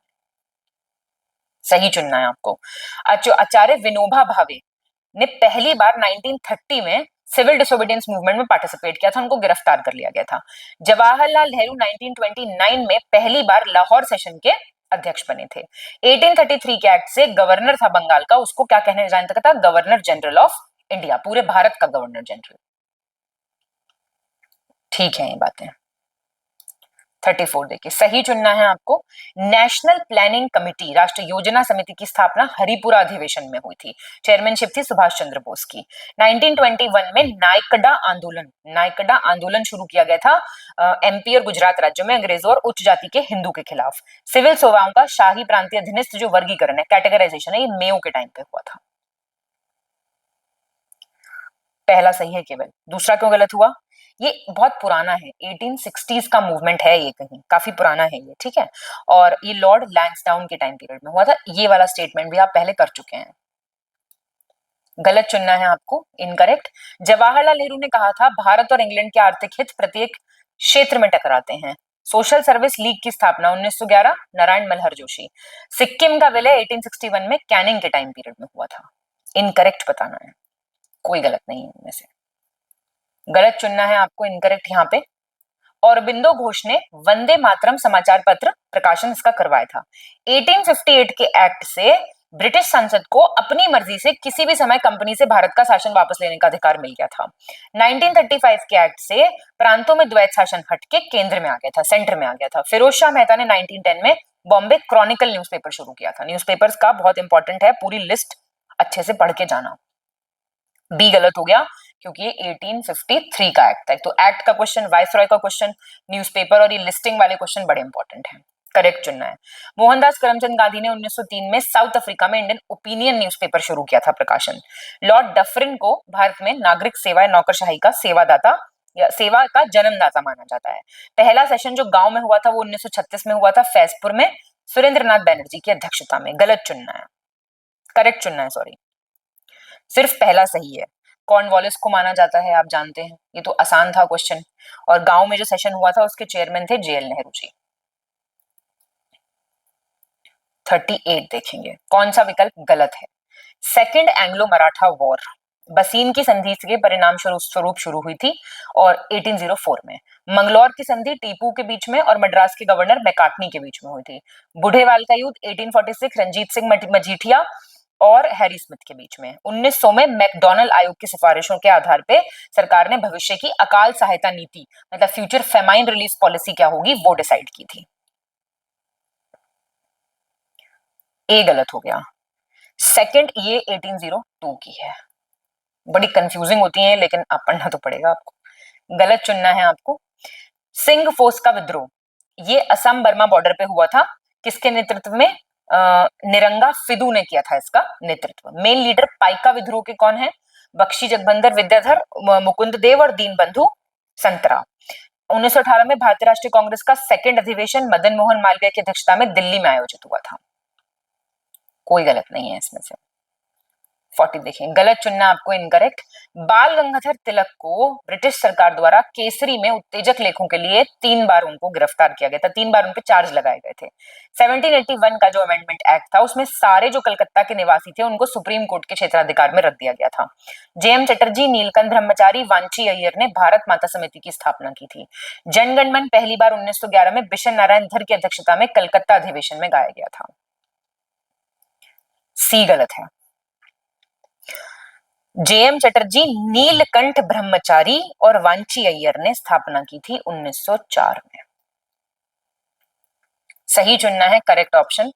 सही चुनना है आपको। आचार्य विनोबा भावे ने पहली बार 1930 में सिविल डिसोबीडियंस मूवमेंट में पार्टिसिपेट किया था, उनको गिरफ्तार कर लिया गया था। जवाहरलाल नेहरू 1929 में पहली बार लाहौर सेशन के अध्यक्ष बने थे। 1833 के एक्ट से गवर्नर था बंगाल का, उसको क्या कहने जानता था? गवर्नर जनरल ऑफ इंडिया, पूरे भारत का गवर्नर जनरल। ठीक है ये बातें। 34 देखिए, सही चुनना है आपको। नेशनल प्लानिंग कमेटी, राष्ट्रीय योजना समिति की स्थापना हरिपुरा अधिवेशन में हुई थी। चेयरमैनशिप थी सुभाष चंद्र बोस की। 1921 में नायकड़ा आंदोलन शुरू किया गया था एमपी और गुजरात राज्यों में अंग्रेजों और उच्च जाति के हिंदू के खिलाफ। सिविल सेवाओं का शाही प्रांतीय अधीनस्थ जो वर्गीकरण है, कैटेगराइजेशन है, ये मेयो के टाइम पे हुआ था। पहला सही है केवल, दूसरा क्यों गलत हुआ? ये बहुत पुराना है, 1860s का मूवमेंट है, ये कहीं काफी पुराना है ये, ठीक है। और ये लॉर्ड लैंसडाउन के टाइम पीरियड में हुआ था। ये वाला स्टेटमेंट भी आप पहले कर चुके हैं। गलत चुनना है आपको, इनकरेक्ट। जवाहरलाल नेहरू ने कहा था भारत और इंग्लैंड के आर्थिक हित प्रत्येक क्षेत्र में टकराते हैं। सोशल सर्विस लीग की स्थापना 1911, नारायण मल्हर जोशी। सिक्किम का विलय 1861 में कैनिंग के टाइम पीरियड में हुआ था। इनकरेक्ट बताना है, कोई गलत नहीं है इनमें से। गलत चुनना है आपको, इनकरेक्ट यहाँ पे। औरबिंदो घोष ने वंदे मातरम समाचार पत्र प्रकाशन इसका करवाया था। 1858 के एक्ट से ब्रिटिश संसद को अपनी मर्जी से किसी भी समय कंपनी से भारत का शासन वापस लेने का अधिकार मिल गया था। 1935 के एक्ट से प्रांतों में द्वैत शासन हटके केंद्र में आ गया था, सेंटर में आ गया था। फिरोज शाह मेहता ने 1910 में बॉम्बे क्रॉनिकल न्यूज़पेपर शुरू किया था। न्यूज़पेपर्स का बहुत इंपॉर्टेंट है, पूरी लिस्ट अच्छे से पढ़ के जाना। बी गलत हो गया क्योंकि ये 1853 का एक्ट है। तो एक्ट का क्वेश्चन, वाइसरॉय का क्वेश्चन, न्यूज़पेपर और ये लिस्टिंग वाले क्वेश्चन बड़े इंपॉर्टेंट हैं। करेक्ट चुनना है। मोहनदास करमचंद गांधी ने 1903 में साउथ अफ्रीका में इंडियन ओपिनियन न्यूज़पेपर शुरू किया था प्रकाशन। लॉर्ड डफरिन को भारत में नागरिक सेवा या नौकरशाही का सेवादाता या सेवा का जन्मदाता माना जाता है। पहला सेशन जो गांव में हुआ था वो 1936 में हुआ था, फैजपुर में, सुरेंद्रनाथ बैनर्जी की अध्यक्षता में। गलत चुनना है, करेक्ट चुनना है, सॉरी। सिर्फ पहला सही है। कॉर्नवालिस को माना जाता है, आप जानते हैं, ये तो आसान था क्वेश्चन। और गांव में जो सेशन हुआ था उसके चेयरमैन थे जेएल नेहरू जी। 38 देखेंगे, कौन सा विकल्प गलत है। सेकेंड एंग्लो मराठा वॉर बसीन की संधि के परिणाम स्वरूप शुरू हुई थी और 1804 में। मंगलौर की संधि टीपू के बीच में और मद्रास के गवर्नर मैकार्टनी के बीच में हुई थी। बुढ़ेवाल का युद्ध 1846 रंजीत सिंह मजीठिया और हैरी स्मिथ के बीच में। 1900 में मैकडॉनल्ड आयोग की सिफारिशों के आधार पे सरकार ने भविष्य की अकाल सहायता नीति, मतलब फ्यूचर फेमाइन रिलीफ पॉलिसी क्या होगी, वो डिसाइड की थी। ए गलत हो गया। सेकंड ये 1802 की है। बड़ी कंफ्यूजिंग होती है लेकिन आप पढ़ना तो पड़ेगा आपको। गलत चुनना है आपको। सिंह फोर्स का विद्रोह ये असम बर्मा बॉर्डर पे हुआ था। किसके नेतृत्व में? निरंगा फिदू ने किया था इसका नेतृत्व। मेन लीडर पाइका विद्रोह के कौन है? बख्शी जगबंदर विद्याधर, मुकुंद देव और दीन बंधु संतरा। 1918 में भारतीय राष्ट्रीय कांग्रेस का सेकंड अधिवेशन मदन मोहन मालवीय की अध्यक्षता में दिल्ली में आयोजित हुआ था। कोई गलत नहीं है इसमें से। 40 देखें, गलत चुनना आपको, इनकरेक्ट। बाल गंगाधर तिलक को ब्रिटिश सरकार द्वारा केसरी में उत्तेजक लेखों के लिए 3 बार उनको गिरफ्तार किया गया था, 3 बार उन पे चार्ज लगाए गए थे। 1781 का जो अमेंडमेंट एक्ट था उसमें सारे जो कलकत्ता के निवासी थे उनको सुप्रीम कोर्ट के क्षेत्राधिकार में रख दिया गया था। जेएम चटर्जी, नीलकंठ ब्रह्मचारी, वांची अय्यर ने भारत माता समिति की स्थापना की थी। जनगणमन पहली बार 1911 में बिशन नारायण धर की अध्यक्षता में कलकत्ता अधिवेशन में गाया गया था। सी गलत है। जेएम चटर्जी, नीलकंठ ब्रह्मचारी और वांची अय्यर ने स्थापना की थी 1904 में। सही चुनना है, करेक्ट ऑप्शन।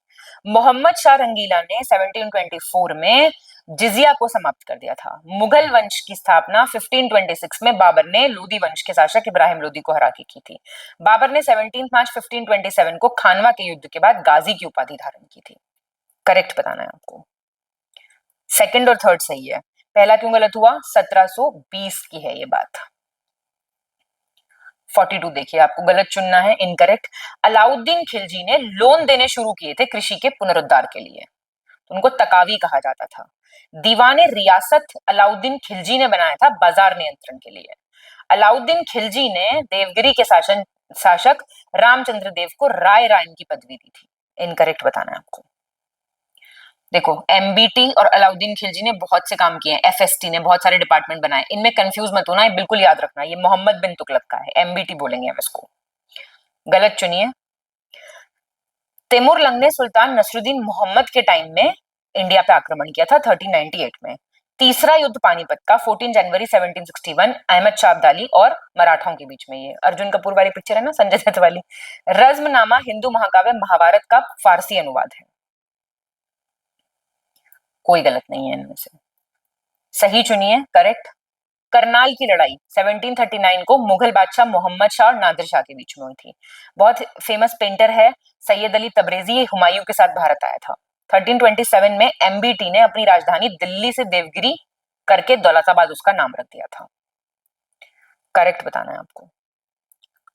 मोहम्मद शाह रंगीला ने 1724 में जिजिया को समाप्त कर दिया था। मुगल वंश की स्थापना 1526 में बाबर ने लोदी वंश के शासक इब्राहिम लोदी को हरा के की थी। बाबर ने 17 मार्च 1527 को खानवा के युद्ध के बाद गाजी की उपाधि धारण की थी। करेक्ट बताना है आपको। सेकंड और थर्ड सही है, पहला क्यों गलत हुआ? 1720 की है ये बात। 42 देखिए, आपको गलत चुनना है, इनकरेक्ट। अलाउद्दीन खिलजी ने लोन देने शुरू किए थे कृषि के पुनरुद्धार के लिए, तो उनको तकावी कहा जाता था। दीवाने रियासत अलाउद्दीन खिलजी ने बनाया था बाजार नियंत्रण के लिए। अलाउद्दीन खिलजी ने देवगिरी के शासक रामचंद्र देव को राय रायन की पदवी दी थी। इनकरेक्ट बताना है आपको। देखो, एमबीटी और अलाउद्दीन खिलजी ने बहुत से काम किए हैं, एफएसटी ने बहुत सारे डिपार्टमेंट बनाए, इनमें कंफ्यूज मत होना, ये बिल्कुल याद रखना, ये मोहम्मद बिन तुगलक का है, एमबीटी बोलेंगे हम इसको। गलत चुनिए। तैमूरलंग ने सुल्तान नसरुद्दीन मोहम्मद के टाइम में इंडिया पे आक्रमण किया था 1398 में। तीसरा युद्ध पानीपत का 14 जनवरी 1761 अहमद शाह अब्दाली और मराठाओं के बीच में, ये अर्जुन कपूर वाली पिक्चर है ना, संजय दत्त वाली। रज्मनामा हिंदू महाकाव्य महाभारत का फारसी अनुवाद है। कोई गलत नहीं है इनमें से, सही चुनिए, करेक्ट। करनाल की लड़ाई 1739 को मुगल बादशाह मोहम्मद शाह और नादिर शाह के बीच में हुई थी। बहुत फेमस पेंटर है सैयद अली तबरेजी, ये हुमायूं के साथ भारत आया था। 1327 में एमबीटी ने अपनी राजधानी दिल्ली से देवगिरी करके दौलताबाद उसका नाम रख दिया था। करेक्ट बताना है आपको,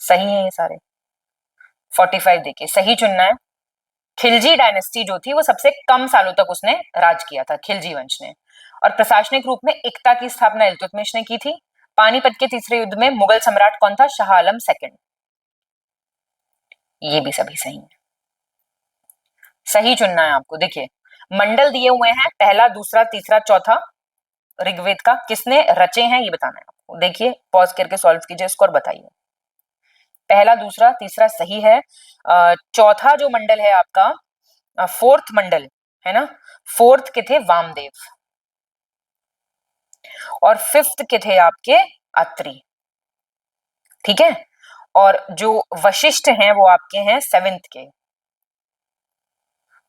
सही है ये सारे। 45 देखिए, सही चुनना है। खिलजी डायनेस्टी जो थी वो सबसे कम सालों तक उसने राज किया था, खिलजी वंश ने। और प्रशासनिक रूप में इक्ता की स्थापना इल्तुतमिश ने की थी। पानीपत के तीसरे युद्ध में मुगल सम्राट कौन था? शाह आलम सेकंड। ये भी सभी सही है, सही चुनना है आपको। देखिए मंडल दिए हुए हैं, पहला, दूसरा, तीसरा, चौथा ऋग्वेद का, किसने रचे हैं ये बताना है आपको। देखिए पॉज करके सॉल्व कीजिए इसको और बताइए। पहला, दूसरा, तीसरा सही है। चौथा जो मंडल है आपका, फोर्थ मंडल है ना, फोर्थ के थे वामदेव और फिफ्थ के थे आपके अत्रि, ठीक है। और जो वशिष्ठ हैं वो आपके हैं सेवेंथ के।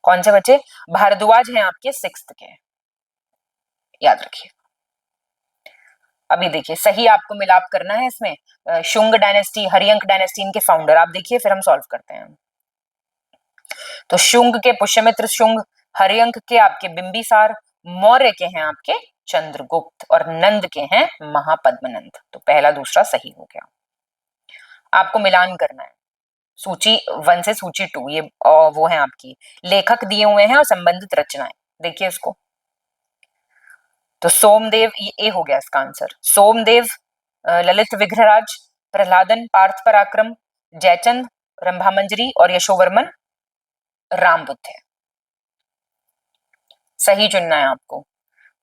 कौन से बचे? भारद्वाज हैं आपके सिक्स्थ के, याद रखिए। अभी देखिए सही आपको मिलाप करना है इसमें। शुंग डायनेस्टी, हरियंक डायनेस्टी, इनके फाउंडर आप देखिए, फिर हम सॉल्व करते हैं। तो शुंग के पुष्यमित्र शुंग, हरियंक के आपके बिंबिसार, मौर्य के हैं आपके चंद्रगुप्त और नंद के हैं महापद्मनंद। तो पहला दूसरा सही हो गया। आपको मिलान करना है सूची 1 से सूची 2, ये वो है आपकी लेखक दिए हुए हैं और संबंधित रचनाएं। देखिए इसको, तो सोमदेव, ये ए हो गया इसका आंसर। सोमदेव, ललित विग्रहराज, प्रहलादन, पार्थ पराक्रम, जयचंद, रंभामंजरी और यशोवर्मन रामबुद्ध है। सही चुनना है आपको।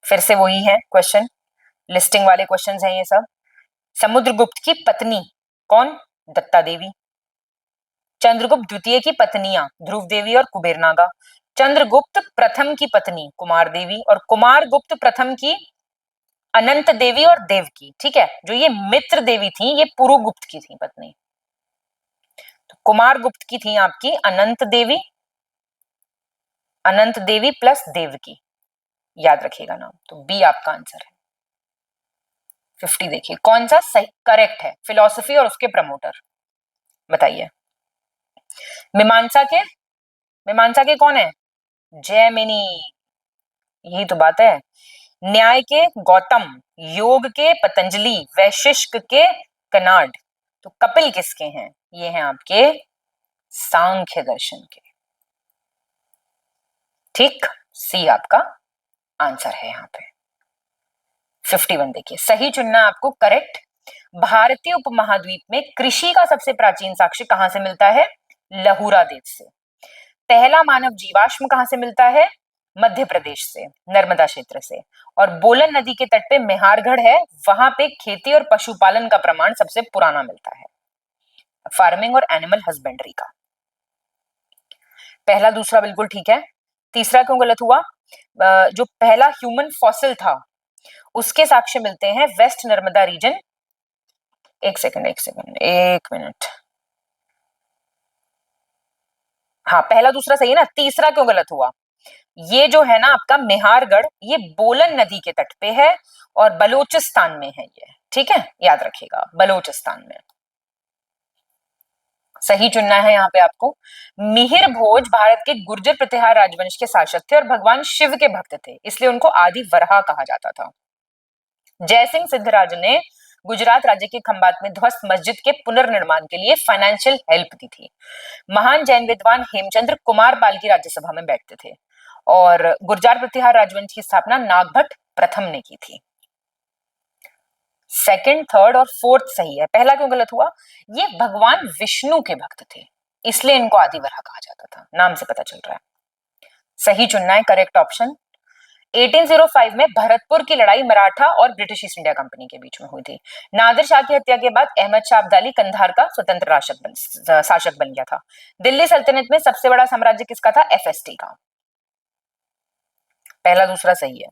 फिर से वही है क्वेश्चन, लिस्टिंग वाले क्वेश्चंस हैं ये सब। समुद्रगुप्त की पत्नी कौन? दत्ता देवी। चंद्रगुप्त द्वितीय की पत्नियां ध्रुव देवी और कुबेरनागा। चंद्रगुप्त प्रथम की पत्नी कुमार देवी और कुमार गुप्त प्रथम की अनंत देवी और देवकी, ठीक है। जो ये मित्र देवी थी ये पुरुगुप्त की थी पत्नी। तो कुमार गुप्त की थी आपकी अनंत देवी, अनंत देवी प्लस देवकी, याद रखिएगा नाम। तो बी आपका आंसर है। 50 देखिए कौन सा सही करेक्ट है। फिलॉसफी और उसके प्रमोटर बताइए। मीमांसा के कौन है? जैमिनी, यही तो बात है। न्याय के गौतम, योग के पतंजलि, वैशिष्ट के कनाड। तो कपिल किसके हैं? ये हैं आपके सांख्य दर्शन के, ठीक। सी आपका आंसर है यहाँ पे। 51 देखिए सही चुनना आपको, करेक्ट। भारतीय उपमहाद्वीप में कृषि का सबसे प्राचीन साक्ष्य कहां से मिलता है? लहुरा देश से। पहला मानव जीवाश्म कहां से मिलता है? मध्य प्रदेश से, नर्मदा क्षेत्र से। और बोलन नदी के तट पे मेहारगढ़ है, वहां पे खेती और पशुपालन का प्रमाण सबसे पुराना मिलता है, फार्मिंग और एनिमल हस्बेंड्री का। पहला दूसरा बिल्कुल ठीक है, तीसरा क्यों गलत हुआ? जो पहला ह्यूमन फॉसिल था उसके साक्ष्य मिलते हैं वेस्ट नर्मदा रीजन। एक मिनट, हाँ पहला दूसरा सही है ना, तीसरा क्यों गलत हुआ? ये जो है ना आपका मेहारगढ़, ये बोलन नदी के तट पे है और बलोचिस्तान में है ये, ठीक है, याद रखिएगा बलोचिस्तान में। सही चुनना है यहाँ पे आपको। मिहिर भोज भारत के गुर्जर प्रतिहार राजवंश के शासक थे और भगवान शिव के भक्त थे, इसलिए उनको आदि वराह कहा जाता था। जयसिंह सिद्धराज ने गुजरात राज्य के खंबात में ध्वस्त मस्जिद के पुनर्निर्माण के लिए फाइनेंशियल हेल्प दी थी। महान जैन विद्वान हेमचंद्र कुमारपाल की राज्यसभा में बैठते थे और गुर्जर प्रतिहार राजवंश की स्थापना नागभट्ट प्रथम ने की थी। सेकंड, थर्ड और फोर्थ सही है। पहला क्यों गलत हुआ? ये भगवान विष्णु के भक्त थे, इसलिए इनको आदिवराह कहा जाता था, नाम से पता चल रहा है। सही चुनना है, करेक्ट ऑप्शन। 1805 में भरतपुर की लड़ाई मराठा और ब्रिटिश ईस्ट इंडिया कंपनी के बीच में हुई थी। नादिर शाह की हत्या के बाद अहमद शाह अब्दाली कंधार का स्वतंत्र शासक बन गया था। दिल्ली सल्तनत में सबसे बड़ा साम्राज्य किसका था? एफएसटी का। पहला दूसरा सही है।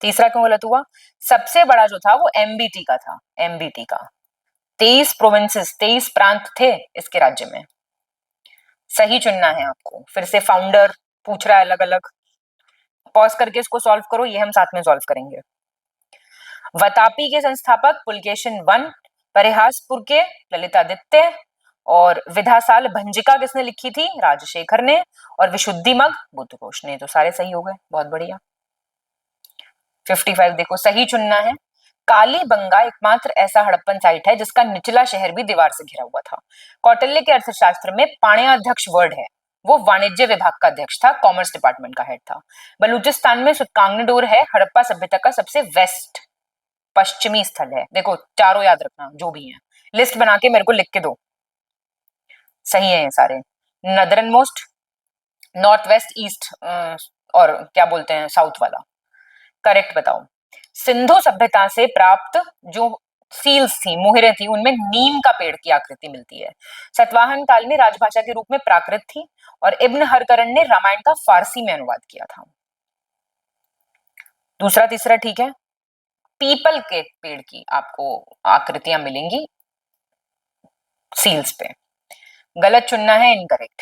तीसरा क्यों गलत हुआ? सबसे बड़ा जो था वो एमबीटी का था, एमबीटी का। 23 प्रोविंसेस, 23 प्रांत थे इसके राज्य में। सही चुनना है आपको। फिर से फाउंडर पूछ रहा है अलग अलग, पॉज करके इसको सॉल्व करो, ये हम साथ में सॉल्व करेंगे। वतापी के संस्थापक पुलकेशिन वन, परिहासपुर के ललितादित्य और विधासाल भंजिका किसने लिखी थी? राजशेखर ने। और विशुद्धिमग बुद्धघोष ने। तो सारे सही हो गए, बहुत बढ़िया। 55 देखो सही चुनना है। कालीबंगा एकमात्र ऐसा हड़प्पन साइट है जिसका निचला शहर भी दीवार से घिरा हुआ था। कौटिल्य के अर्थशास्त्र में पाणियाध्यक्ष वर्ड है, वो वाणिज्य विभाग का अध्यक्ष था, कॉमर्स डिपार्टमेंट का हेड था। बलूचिस्तान में सुतकांगनडोर है, हड़प्पा सभ्यता का सबसे वेस्ट पश्चिमी स्थल है। देखो चारों याद रखना जो भी है, लिस्ट बना के मेरे को लिख के दो। सही है ये सारे। नदरन मोस्ट, नॉर्थ वेस्ट, ईस्ट और क्या बोलते हैं साउथ वाला। करेक्ट बताओ। सिंधु सभ्यता से प्राप्त जो सील्स थी, मोहरें थी, उनमें नीम का पेड़ की आकृति मिलती है। सतवाहन काल में राजभाषा के रूप में प्राकृत थी और इब्न हरकरन ने रामायण का फारसी में अनुवाद किया था। दूसरा तीसरा ठीक है। पीपल के पेड़ की आपको आकृतियां मिलेंगी सील्स पे। गलत चुनना है, इनकरेक्ट।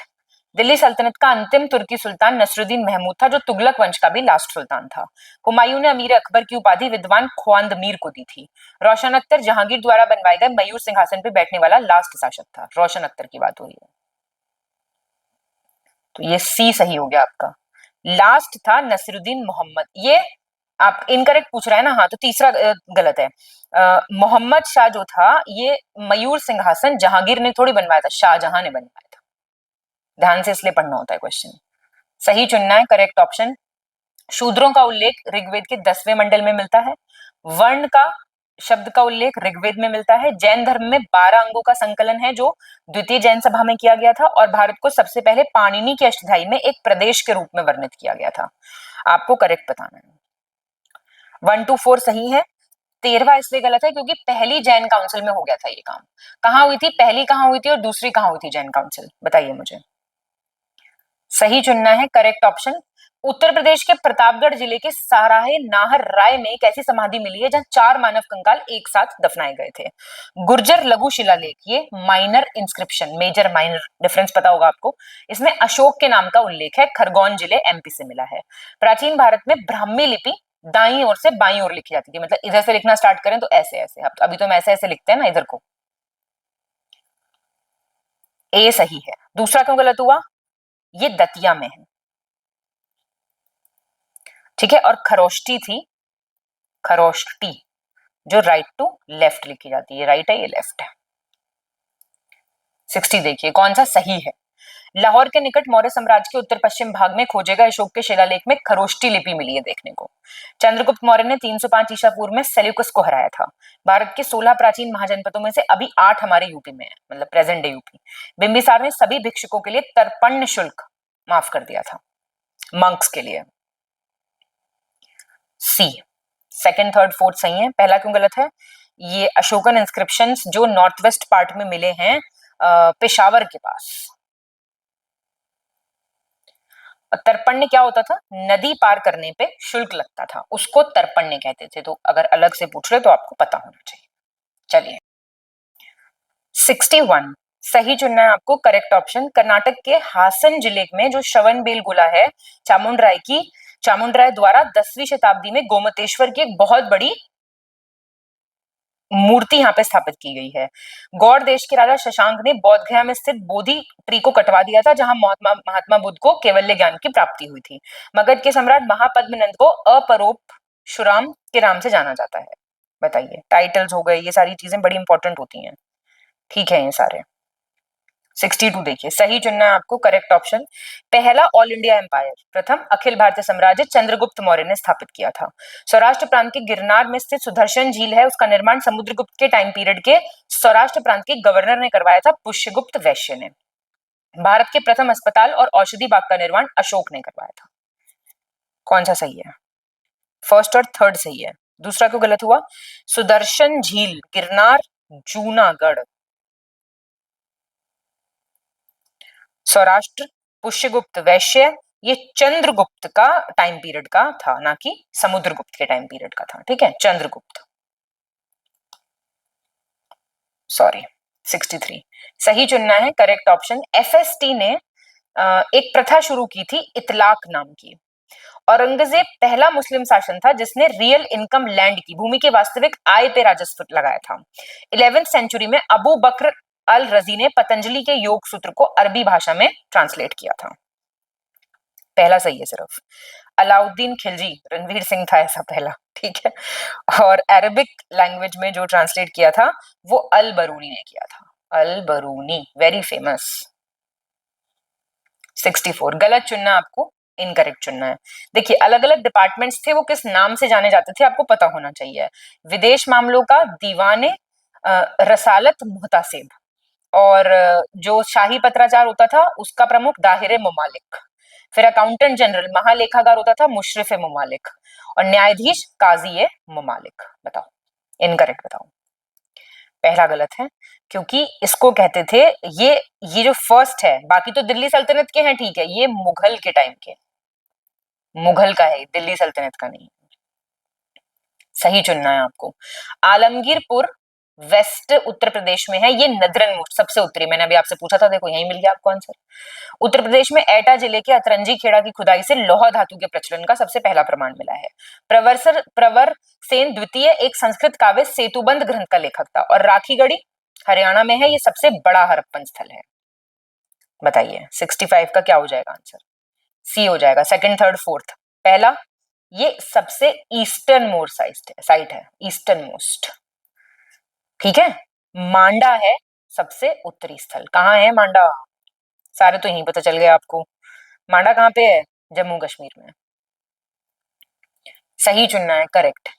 दिल्ली सल्तनत का अंतिम तुर्की सुल्तान नसरुद्दीन महमूद था, जो तुगलक वंश का भी लास्ट सुल्तान था। हुमायूं ने अमीर अकबर की उपाधि विद्वान ख्वांद मीर को दी थी। रोशन अख्तर जहांगीर द्वारा बनवाए गए मयूर सिंहासन पे बैठने वाला लास्ट शासक था। रोशन अख्तर की बात हो रही है, तो ये सी सही हो गया आपका। लास्ट था नसरुद्दीन मोहम्मद। ये आप इनकरेक्ट पूछ रहा है ना, हाँ, तो तीसरा गलत है। मोहम्मद शाह जो था, ये मयूर सिंहासन जहांगीर ने थोड़ी बनवाया था, शाहजहां ने बनवाया था। ध्यान से इसलिए पढ़ना होता है क्वेश्चन। सही चुनना है, करेक्ट ऑप्शन। शूद्रों का उल्लेख ऋग्वेद के 10वें मंडल में मिलता है। वर्ण का शब्द का उल्लेख ऋग्वेद में मिलता है। जैन धर्म में 12 अंगों का संकलन है, जो द्वितीय जैन सभा में किया गया था, और भारत को सबसे पहले पाणिनि की अष्टधाई में एक प्रदेश के रूप में वर्णित किया गया था। आपको करेक्ट बताना है। 1 to 4 सही है। 13वां इसलिए गलत है क्योंकि पहली जैन काउंसिल में हो गया था ये काम। कहाँ हुई थी पहली, कहाँ हुई थी और दूसरी कहाँ हुई थी जैन काउंसिल, बताइए मुझे। सही चुनना है, करेक्ट ऑप्शन। उत्तर प्रदेश के प्रतापगढ़ जिले के साराहे नाहर राय में एक ऐसी समाधि मिली है जहां 4 मानव कंकाल एक साथ दफनाए गए थे। गुर्जर लघु शिलालेख, ये minor inscription, major minor difference पता होगा आपको। इसमें अशोक के नाम का उल्लेख है, खरगोन जिले एमपी से मिला है। प्राचीन भारत में ब्राह्मी लिपि दाईं ओर से बाईं ओर लिखी जाती थी, मतलब इधर से लिखना स्टार्ट करें तो ऐसे ऐसे, अभी तो हम ऐसे ऐसे लिखते हैं ना इधर को। ए सही है। दूसरा क्यों गलत हुआ, ये दतिया में है, ठीक है। और खरोष्टी थी, खरोष्टी, जो राइट टू लेफ्ट लिखी जाती है, राइट है ये लेफ्ट है। 60 देखिए कौन सा सही है। लाहौर के निकट मौर्य साम्राज्य के उत्तर पश्चिम भाग में खोजे गए अशोक के शिलालेख में खरोष्टी लिपि मिली है देखने को। चंद्रगुप्त मौर्य ने 305 ईसा पूर्व में सेल्यूकस को हराया था। भारत के 16 प्राचीन महाजनपदों में से अभी 8 हमारे यूपी में है, मतलब प्रेजेंट डे यूपी। बिंबिसार ने सभी भिक्षुकों के लिए तर्पण शुल्क माफ कर दिया था, मंक्स के लिए। सी, सेकंड थर्ड फोर्थ सही है। पहला क्यों गलत है, ये अशोकन इंस्क्रिप्शंस जो नॉर्थ वेस्ट पार्ट में मिले हैं पेशावर के पास। तर्पण क्या होता था, नदी पार करने पे शुल्क लगता था, उसको तर्पण कहते थे। तो अगर अलग से पूछ रहे तो आपको पता होना चाहिए। चलिए 61 सही चुनना है आपको, करेक्ट ऑप्शन। कर्नाटक के हासन जिले में जो श्रवण बेलगोला है, चामुंडराय द्वारा 10वीं शताब्दी में गोमतेश्वर की एक बहुत बड़ी मूर्ति यहाँ पे स्थापित की गई है। गौड़ देश के राजा शशांक ने बौद्ध गया में स्थित बोधि ट्री को कटवा दिया था, जहां महात्मा बुद्ध को केवल्य ज्ञान की प्राप्ति हुई थी। मगध के सम्राट महापद्मनंद को अपरोक्षुराम के नाम से जाना जाता है। बताइए, टाइटल्स हो गए, ये सारी चीजें बड़ी इंपॉर्टेंट होती हैं, ठीक है। ये सारे 62 देखिए सही चुनना है आपको, करेक्ट ऑप्शन। पहला ऑल इंडिया एम्पायर, प्रथम अखिल भारतीय साम्राज्य चंद्रगुप्त मौर्य ने स्थापित किया था। सौराष्ट्र प्रांत के गिरनार में स्थित सुदर्शन झील है, उसका निर्माण समुद्रगुप्त के टाइम पीरियड के सौराष्ट्र प्रांत के गवर्नर ने करवाया था, पुष्यगुप्त वैश्य ने। भारत के प्रथम अस्पताल और औषधि बाग का निर्माण अशोक ने करवाया था। कौन सा सही है, फर्स्ट और थर्ड सही है। दूसरा क्यों गलत हुआ, सुदर्शन झील गिरनार जूनागढ़, सौराष्ट्र पुष्यगुप्त वैश्य, ये चंद्रगुप्त का टाइम पीरियड का था, ना कि समुद्रगुप्त के टाइम पीरियड का था, ठीक है, चंद्रगुप्त। सॉरी 63 सही चुनना है, करेक्ट ऑप्शन। एफएसटी ने एक प्रथा शुरू की थी इतलाक नाम की। औरंगजेब पहला मुस्लिम शासन था जिसने रियल इनकम लैंड की, भूमि के वास्तविक आय पे राजस्व लगाया था। 11वीं सेंचुरी में अबू बकर अल रजी ने पतंजलि के योग सूत्र को अरबी भाषा में ट्रांसलेट किया था। पहला सही है सिर्फ। अलाउद्दीन खिलजी, रणवीर सिंह था ऐसा पहला, ठीक है। और अरबिक लैंग्वेज में जो ट्रांसलेट किया था वो अल बरूनी ने किया था। अल बरूनी, वेरी फेमस। 64 गलत चुनना, आपको इनकरेक्ट चुनना है। देखिए अलग अलग डिपार्टमेंट्स थे, वो किस नाम से जाने जाते थे आपको पता होना चाहिए। विदेश मामलों का दीवाने रसालत मुहतासिब, और जो शाही पत्राचार होता था उसका प्रमुख दाहिर ममालिक, फिर अकाउंटेंट जनरल महालेखागार होता था मुशरिफ ममालिक, और न्यायाधीश काजी ममालिक। बताओ इनकरेक्ट बताओ। पहला गलत है, क्योंकि इसको कहते थे, ये जो फर्स्ट है, बाकी तो दिल्ली सल्तनत के हैं, ठीक है, ये मुगल के टाइम के, मुगल का है, दिल्ली सल्तनत का नहीं। सही चुनना है आपको। आलमगीरपुर वेस्ट उत्तर प्रदेश में है, ये नदरन मोस्ट, सबसे उत्तरी, मैंने अभी आपसे पूछा था, देखो यही मिल गया आपको आंसर। उत्तर प्रदेश में एटा जिले के अतरंजी खेड़ा की खुदाई से लौह धातु के प्रचलन का सबसे पहला प्रमाण मिला है। प्रवर सेन द्वितीय एक संस्कृत काव्य सेतुबंध ग्रंथ का लेखक था, और राखीगढ़ी हरियाणा में है, ये सबसे बड़ा हड़प्पन स्थल है। बताइए 65 का क्या हो जाएगा आंसर? सी हो जाएगा, सेकंड थर्ड फोर्थ। पहला, ये सबसे ईस्टर्न मोस्ट साइट है, ईस्टर्न मोस्ट, ठीक है। मांडा है सबसे उत्तरी स्थल। कहाँ है मांडा? सारे तो यहीं पता चल गए आपको। मांडा कहाँ पे है? जम्मू कश्मीर में। सही चुनना है, करेक्ट।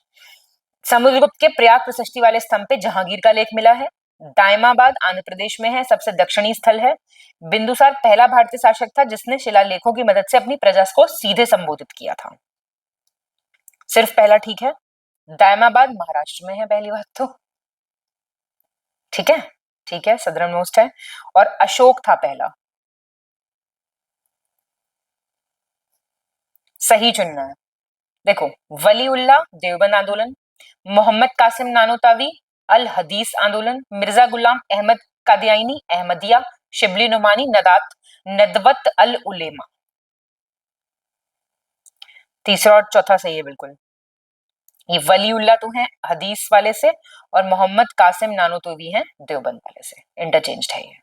समुद्रगुप्त के प्रयाग प्रशस्ति वाले स्तंभ पे जहांगीर का लेख मिला है। दायमाबाद आंध्र प्रदेश में है, सबसे दक्षिणी स्थल है। बिंदुसार पहला भारतीय शासक था जिसने शिलालेखों की मदद से अपनी प्रजा को सीधे संबोधित किया था। सिर्फ पहला ठीक है। दायमाबाद महाराष्ट्र में है, पहली बात तो, ठीक है, ठीक है, सदर्न मोस्ट है। और अशोक था पहला। सही चुनना है। देखो, वलीउल्लाह देवबंद आंदोलन, मोहम्मद कासिम नानोतावी अल हदीस आंदोलन, मिर्जा गुलाम अहमद कादियानी अहमदिया, शिबली नुमानी नदात नदवत अल उलेमा। तीसरा और चौथा सही है बिल्कुल। ये वलीउल्लाह तो है हदीस वाले से, और मोहम्मद कासिम नानोतवी हैं देवबंद वाले से, इंटरचेंज्ड है ये।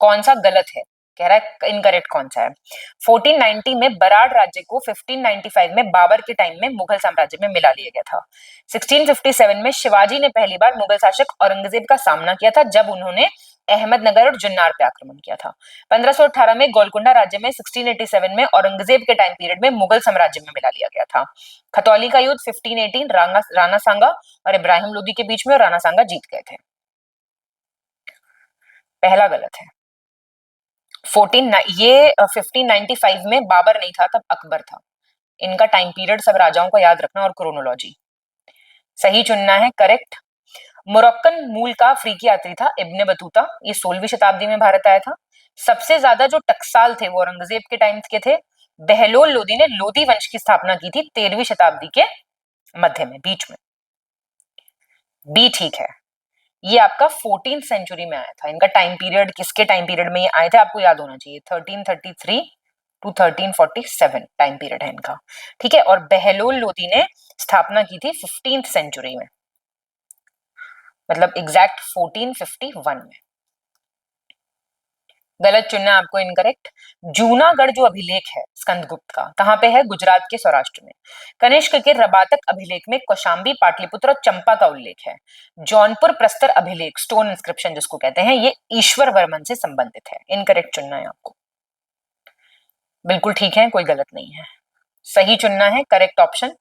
कौन सा गलत है, कह रहा है इनकरेक्ट कौन सा है। 1490 में बराड़ राज्य को 1595 में बाबर के टाइम में मुगल साम्राज्य में मिला लिया गया था। 1657 में शिवाजी ने पहली बार मुगल शासक औरंगजेब का सामना किया था, जब उन्होंने अहमदनगर और जुन्नार पे आक्रमण किया था। 1518 में गोलकुंडा राज्य में 1687 में औरंगजेब के टाइम पीरियड में मुगल साम्राज्य में मिला लिया गया था। खतौली का युद्ध 1518 राणा सांगा और इब्राहिम लोदी के बीच में, और राणा सांगा जीत गए थे। पहला गलत है। 1595 में बाबर नहीं था, तब अकबर था। इनका टाइम पीरियड सब राजाओं का याद रखना, और क्रोनोलॉजी। सही चुनना है, करेक्ट। मोरक्कन मूल का अफ्रीकी यात्री था इब्ने बतूता, ये 16वीं शताब्दी में भारत आया था। सबसे ज्यादा जो टकसाल थे वो औरंगजेब के टाइम के थे। बहलोल लोदी ने लोदी वंश की स्थापना की थी 13वीं शताब्दी के मध्य में, बीच में। बी ठीक है। ये आपका 14th सेंचुरी में आया था। इनका टाइम पीरियड, किसके टाइम पीरियड में ये आए थे आपको याद होना चाहिए, 1333 टू 1347 टाइम पीरियड है इनका, ठीक है। और बहलोल लोदी ने स्थापना की थी 15th सेंचुरी में, मतलब एग्जैक्ट 1451 में। गलत चुनना आपको, इनकरेक्ट। जूनागढ़ जो अभिलेख है स्कंदगुप्त का, कहाँ पे है? गुजरात के सौराष्ट्र में। कनिष्क के रबातक अभिलेख में कौशाम्बी, पाटलिपुत्र और चंपा का उल्लेख है। जौनपुर प्रस्तर अभिलेख, स्टोन इंस्क्रिप्शन जिसको कहते हैं, ये ईश्वर वर्मन से संबंधित है। इनकरेक्ट चुनना है आपको। बिल्कुल ठीक है, कोई गलत नहीं है। सही चुनना है, करेक्ट ऑप्शन।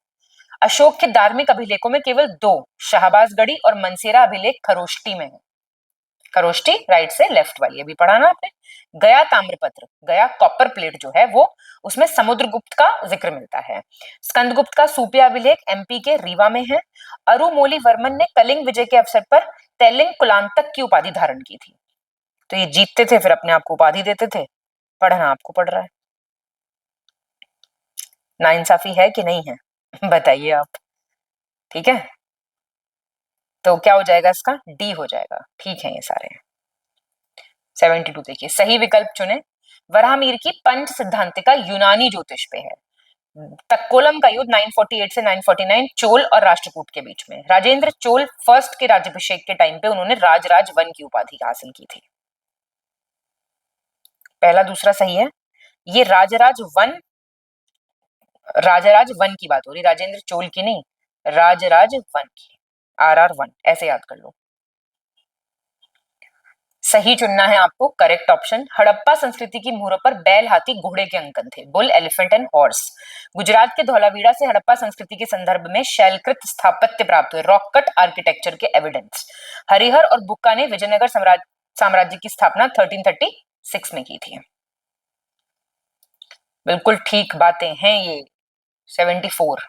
अशोक के धार्मिक अभिलेखों में केवल दो, शाहबाजगढ़ी और मनसेरा अभिलेख खरोष्टी में है। खरोष्टी राइट से लेफ्ट वाली, अभी पढ़ा ना आपने। गया ताम्रपत्र, गया कॉपर प्लेट जो है वो, उसमें समुद्रगुप्त का जिक्र मिलता है। स्कंदगुप्त का सूपिया अभिलेख एमपी के रीवा में है। अरुमोली वर्मन ने कलिंग विजय के अवसर पर तेलिंग कुलांतक की उपाधि धारण की थी। तो ये जीतते थे फिर अपने आप को उपाधि देते थे। पढ़ना आपको पढ़ रहा है। नाइंसाफी है कि नहीं है बताइए आप, ठीक है। तो क्या हो जाएगा इसका? डी हो जाएगा, ठीक है ये सारे। 72 देखिए, सही विकल्प चुने। वराहमिहिर की पंच सिद्धांतिका यूनानी ज्योतिष पे है। तक्कोलम का युद्ध 948 से 949 चोल और राष्ट्रकूट के बीच में। राजेंद्र चोल फर्स्ट के राज्याभिषेक के टाइम पे उन्होंने राजराज वन की उपाधि हासिल की थी। पहला दूसरा सही है। ये राजराज वन की बात हो रही, राजेंद्र चोल की नहीं, राजराज वन की, RR1 ऐसे याद कर लो। सही चुनना है आपको, करेक्ट ऑप्शन। हड़प्पा संस्कृति की मोहरों पर बैल, हाथी, घोड़े के अंकन थे, bull, elephant and horse. Gujarat के धौलावीरा से हड़प्पा संस्कृति के संदर्भ में शैलकृत स्थापत्य प्राप्त हुए, रॉक कट आर्किटेक्चर के एविडेंस। हरिहर और बुक्का ने विजयनगर साम्राज्य की स्थापना 1336 में की थी। बिल्कुल ठीक बातें हैं ये। 74।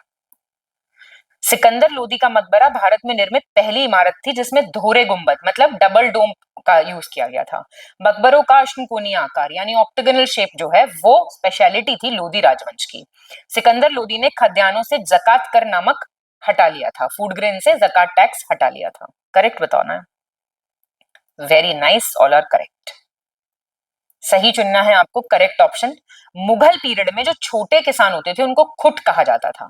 सिकंदर लोदी का मकबरा भारत में निर्मित पहली इमारत थी जिसमें दोहरे गुंबद मतलब डबल डोम का यूज किया गया था। मकबरों का अष्टकोणीय आकार यानी ऑक्टेगोनल शेप जो है वो स्पेशलिटी थी लोदी राजवंश की। सिकंदर लोदी ने खाद्यान्नों से जकात कर नामक हटा लिया था, फूड ग्रेन से जकात टैक्स हटा लिया था। करेक्ट बताओ ना। Very nice, all are correct. सही चुनना है आपको, करेक्ट ऑप्शन। मुगल पीरियड में जो छोटे किसान होते थे उनको खुट कहा जाता था।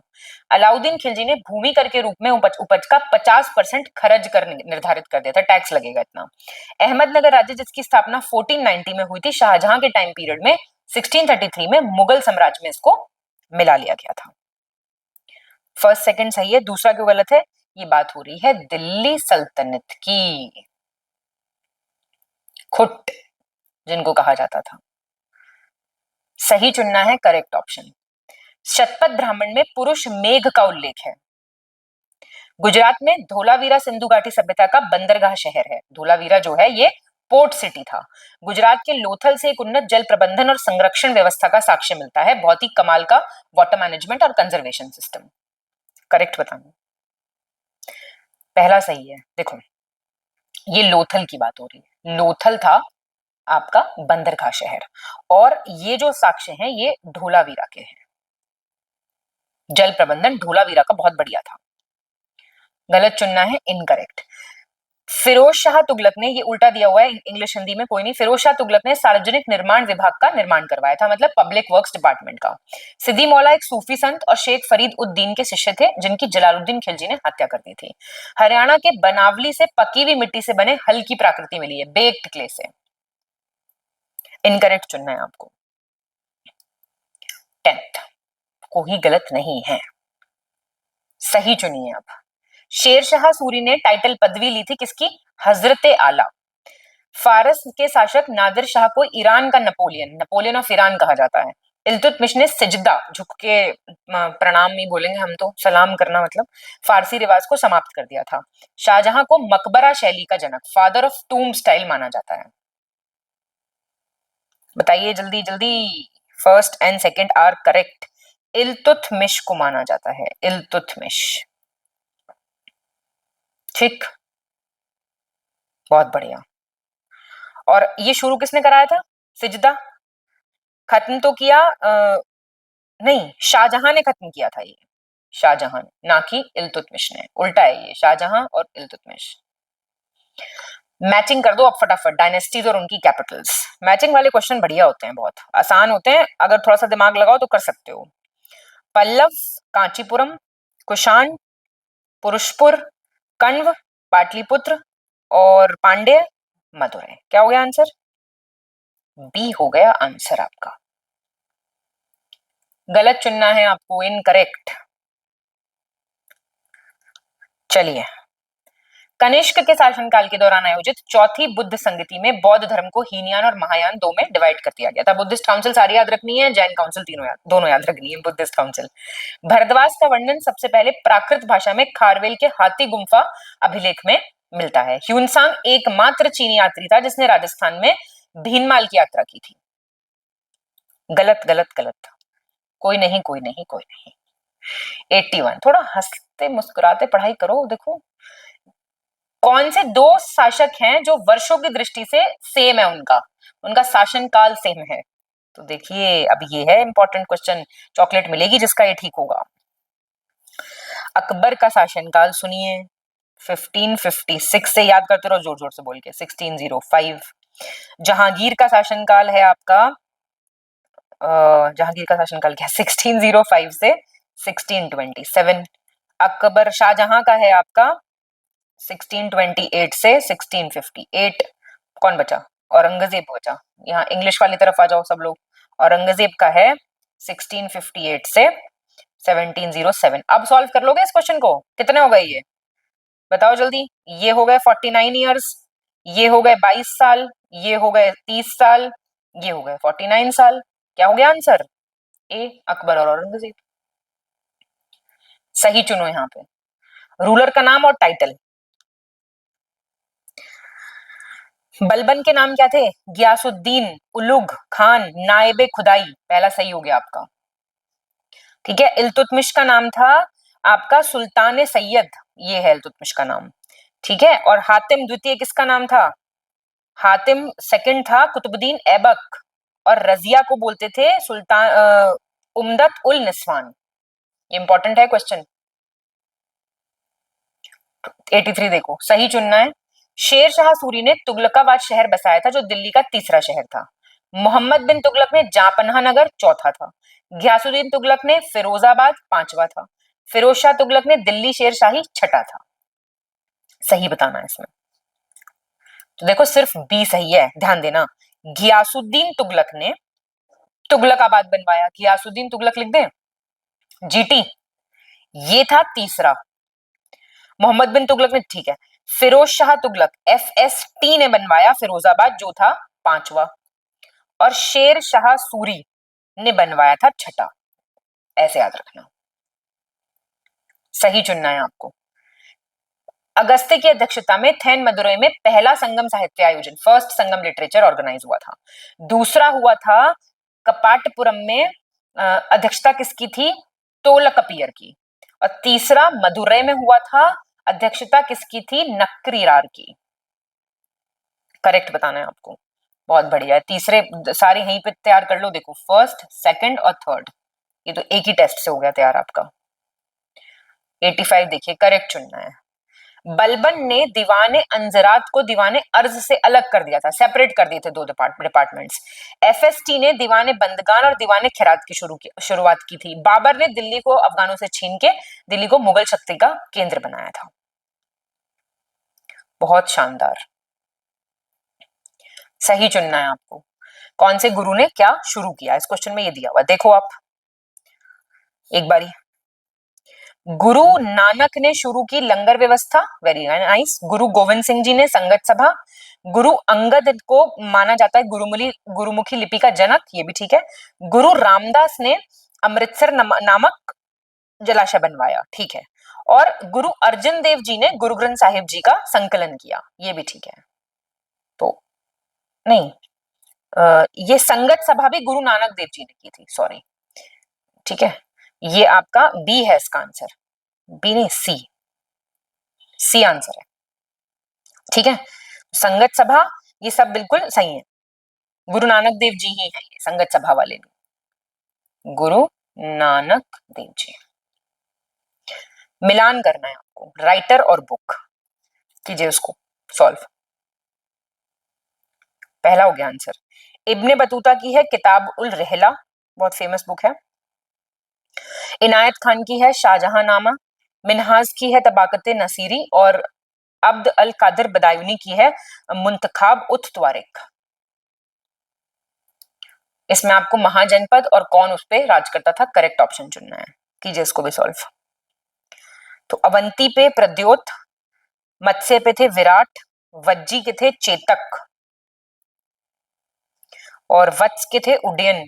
अलाउद्दीन खिलजी ने भूमि कर के रूप में उपज का 50% खर्च कर निर्धारित कर दिया था, टैक्स लगेगा इतना। अहमदनगर राज्य जिसकी स्थापना 1490 में हुई थी, शाहजहां के टाइम पीरियड में 1633 में मुगल साम्राज्य में इसको मिला लिया गया था। फर्स्ट सेकंड सही है, दूसरा क्यों गलत है? ये बात हो रही है दिल्ली सल्तनत की। खुट जिनको कहा जाता था। सही चुनना है, करेक्ट ऑप्शन। शतपथ ब्राह्मण में पुरुष मेघ का उल्लेख है। गुजरात में धोलावीरा सिंधु घाटी सभ्यता का बंदरगाह शहर है। धोलावीरा जो है ये पोर्ट सिटी था। गुजरात के लोथल से एक उन्नत जल प्रबंधन और संरक्षण व्यवस्था का साक्ष्य मिलता है। बहुत ही कमाल का वाटर मैनेजमेंट और कंजर्वेशन सिस्टम। करेक्ट बताना। पहला सही है। देखो ये लोथल की बात हो रही है, लोथल था आपका बंदरगाह शहर, और ये जो साक्ष्य हैं ये धोलावीरा के हैं। जल प्रबंधन धोलावीरा का बहुत बढ़िया था। गलत चुनना है, इनकरेक्ट। फिरोज शाह तुगलक ने, ये उल्टा दिया हुआ है इंग्लिश हिंदी में, कोई नहीं। फिरोज शाह तुगलक ने सार्वजनिक निर्माण विभाग का निर्माण करवाया था, मतलब पब्लिक वर्क्स डिपार्टमेंट का। सिद्दी मौला एक सूफी संत और शेख फरीद उद्दीन के शिष्य थे जिनकी जलालुद्दीन खिलजी ने हत्या कर दी थी। हरियाणा के बनावली से पकी हुई मिट्टी से बने हल की प्राकृति मिली है, बेक्ड क्ले से। इनकरेक्ट चुनना है आपको। 10th कोई गलत नहीं है, सही चुनिए आप। शेरशाह सूरी ने टाइटल पदवी ली थी किसकी? हजरत आला। फारस के शासक नादिर शाह को ईरान का नेपोलियन ऑफ ईरान कहा जाता है। इल्तुतमिश ने सिजदा, झुक के प्रणाम नहीं बोलेंगे हम तो, सलाम करना मतलब, फारसी रिवाज को समाप्त कर दिया था। शाहजहां को मकबरा शैली का जनक, फादर ऑफ टूम स्टाइल माना जाता है। बताइए जल्दी जल्दी। First and second are correct. Iltutmish को माना जाता है, इल्तुतमिश। ठीक, बहुत बढ़िया। और ये शुरू किसने कराया था? सिजदा। खत्म तो किया नहीं, शाहजहां ने खत्म किया था ये, शाहजहां, ना कि इल्तुतमिश ने। उल्टा है ये, शाहजहां और इल्तुतमिश। मैचिंग कर दो अब फटाफट, डायनेस्टीज और उनकी कैपिटल्स। मैचिंग वाले क्वेश्चन बढ़िया होते हैं, बहुत आसान होते हैं, अगर थोड़ा सा दिमाग लगाओ तो कर सकते हो। पल्लव, कांचीपुरम, कुषाण, पुरुषपुर, कण्व, पाटलिपुत्र और पांड्य, मदुरै। क्या हो गया आंसर? बी हो गया आंसर आपका। गलत चुनना है आपको, इनकरेक्ट। चलिए, कनिष्क के शासनकाल के दौरान आयोजित चौथी बुद्ध संगति में बौद्ध धर्म को हीनयान और महायान दो में डिवाइड कर दिया गया था। बुद्धिस्ट काउंसिल सारी याद रखनी है, जैन काउंसिल दोनों याद रखनी है, बुद्धिस्ट काउंसिल। भरद्वाज का वर्णन सबसे पहले प्राकृत भाषा में खारवेल के हाथी गुम्फा अभिलेख में मिलता है। ह्यूनसांग एकमात्र चीनी यात्री था जिसने राजस्थान में भीनमाल की यात्रा की थी। गलत गलत गलत, कोई नहीं कोई नहीं कोई नहीं। 81, थोड़ा हंसते मुस्कुराते पढ़ाई करो। देखो कौन से दो शासक हैं जो वर्षों की दृष्टि से सेम है, उनका शासन काल सेम है? तो देखिए अब ये है इंपॉर्टेंट क्वेश्चन, चॉकलेट मिलेगी जिसका ये ठीक होगा। अकबर का शासनकाल सुनिए, 1556 से याद करते रहो, जोर जोर से बोल के, 1605। जहांगीर का शासनकाल है आपका, जहांगीर का शासनकाल क्या, 1605 से 1627। अकबर शाहजहां का है आपका 1628 से 1658। कौन बचा? औरंगजेब बचा। यहाँ इंग्लिश वाली तरफ आ जाओ सब लोग। औरंगजेब का है 1658 से 1707। अब सॉल्व कर लोगे इस क्वेश्चन को? कितने हो गए ये बताओ जल्दी। ये हो गए 49 ईयर्स, ये हो गए 22 साल, ये हो गए 30 साल, ये हो गए 49 साल। क्या हो गया आंसर? ए, अकबर और औरंगजेब। सही चुनो यहाँ पे। रूलर का नाम और टाइटल। बलबन के नाम क्या थे? गियासुद्दीन, उलुग खान, नायबे खुदाई। पहला सही हो गया आपका। ठीक है। इल्तुतमिश का नाम था आपका सुल्तान सैयद, ये है इल्तुतमिश का नाम। ठीक है। और हातिम द्वितीय किसका नाम था? हातिम सेकंड था कुतुबुद्दीन ऐबक, और रजिया को बोलते थे सुल्तान उम्दत उल निस्वान। ये इंपॉर्टेंट है क्वेश्चन। 83 देखो, सही चुनना है। शेर शाह सूरी ने तुगलकाबाद शहर बसाया था, जो दिल्ली का तीसरा शहर था। मोहम्मद बिन तुगलक ने जहांपनाह नगर चौथा था। घियासुद्दीन तुगलक ने फिरोजाबाद पांचवा था। फिरोज शाह तुगलक ने दिल्ली शेर शाही छठा था। सही बताना है इसमें। तो देखो सिर्फ बी सही है, ध्यान देना। घियासुद्दीन तुगलक ने तुगलकाबाद बनवाया, घियासुद्दीन तुगलक लिख दें, जीटी, ये था तीसरा। मोहम्मद बिन तुगलक ने, ठीक है, फिरोज शाह तुगलक FST ने बनवाया फिरोजाबाद, जो था पांचवा, और शेर शाह सूरी ने बनवाया था छठा। ऐसे याद रखना। सही चुनना है आपको। अगस्त्य की अध्यक्षता में थेन मदुरई में पहला संगम साहित्य आयोजन, फर्स्ट संगम लिटरेचर ऑर्गेनाइज हुआ था। दूसरा हुआ था कपाटपुरम में, अध्यक्षता किसकी थी? तोलकपियर की। और तीसरा मदुरई में हुआ था, अध्यक्षता किसकी थी? नक्करीरार की। करेक्ट बताना है आपको। बहुत बढ़िया है। तीसरे सारे यहीं पे तैयार कर लो। देखो फर्स्ट, सेकंड और थर्ड, ये तो एक ही टेस्ट से हो गया तैयार आपका। 85 देखिए, करेक्ट चुनना है। बलबन ने दीवाने अंजरात को दीवाने अर्ज से अलग कर दिया था, सेपरेट कर दिए थे दो डिपार्टमेंट्स। FST ने दीवाने बंदगान और दीवाने खैरात की शुरुआत की थी। बाबर ने दिल्ली को अफगानों से छीन के दिल्ली को मुगल शक्ति का केंद्र बनाया था। बहुत शानदार। सही चुनना है आपको। कौन से गुरु ने क्या शुरू किया, इस क्वेश्चन में ये दिया हुआ, देखो आप एक बारी। गुरु नानक ने शुरू की लंगर व्यवस्था, वेरी नाइस। गुरु गोविंद सिंह जी ने संगत सभा। गुरु अंगद को माना जाता है गुरुमुखी लिपि का जनक, ये भी ठीक है। गुरु रामदास ने अमृतसर नामक जलाशय बनवाया, ठीक है। और गुरु अर्जन देव जी ने गुरु ग्रंथ साहिब जी का संकलन किया, ये भी ठीक है। तो नहीं, ये संगत सभा भी गुरु नानक देव जी ने की थी, सॉरी। ठीक है, ये आपका बी है इसका आंसर, बी नहीं सी, सी आंसर है। ठीक है, संगत सभा ये सब बिल्कुल सही है। गुरु नानक देव जी ही है ये संगत सभा वाले भी, गुरु नानक देव जी। मिलान करना है आपको, राइटर और बुक, कीजिए उसको सॉल्व। पहला हो गया आंसर। इब्ने बतूता की है किताब उल रहला, बहुत फेमस बुक है। इनायत खान की है शाहजहां नामा। मिनहाज की है तबाकत नसीरी। और अब्द अल कादिर बदायूनी की है मुंतखाब उत त्वारिक। इसमें आपको महाजनपद और कौन उस पर राज करता था करेक्ट ऑप्शन चुनना है, कीजिए इसको भी सॉल्व। तो अवंती पे प्रद्योत, मत्स्य पे थे विराट, वज्जी के थे चेतक, और वत्स के थे उड्डयन।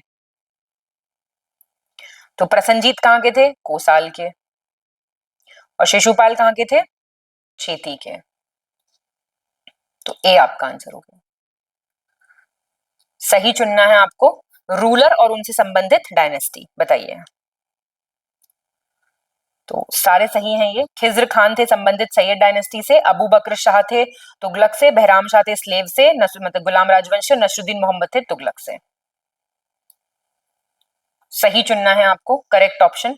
तो प्रसन्नजीत कहाँ के थे? कोसाल के। और शिशुपाल कहाँ के थे? चेती के। तो ए आपका आंसर हो गया। सही चुनना है आपको। रूलर और उनसे संबंधित डायनेस्टी बताइए। तो सारे सही हैं ये। खिज्र खान थे संबंधित सैयद डायनेस्टी से, अबू बकर शाह थे तुगलक से, बहराम शाह थे स्लेव से, मतलब गुलाम राजवंश से, नसरुद्दीन मोहम्मद थे तुगलक से। सही चुनना है आपको, करेक्ट ऑप्शन।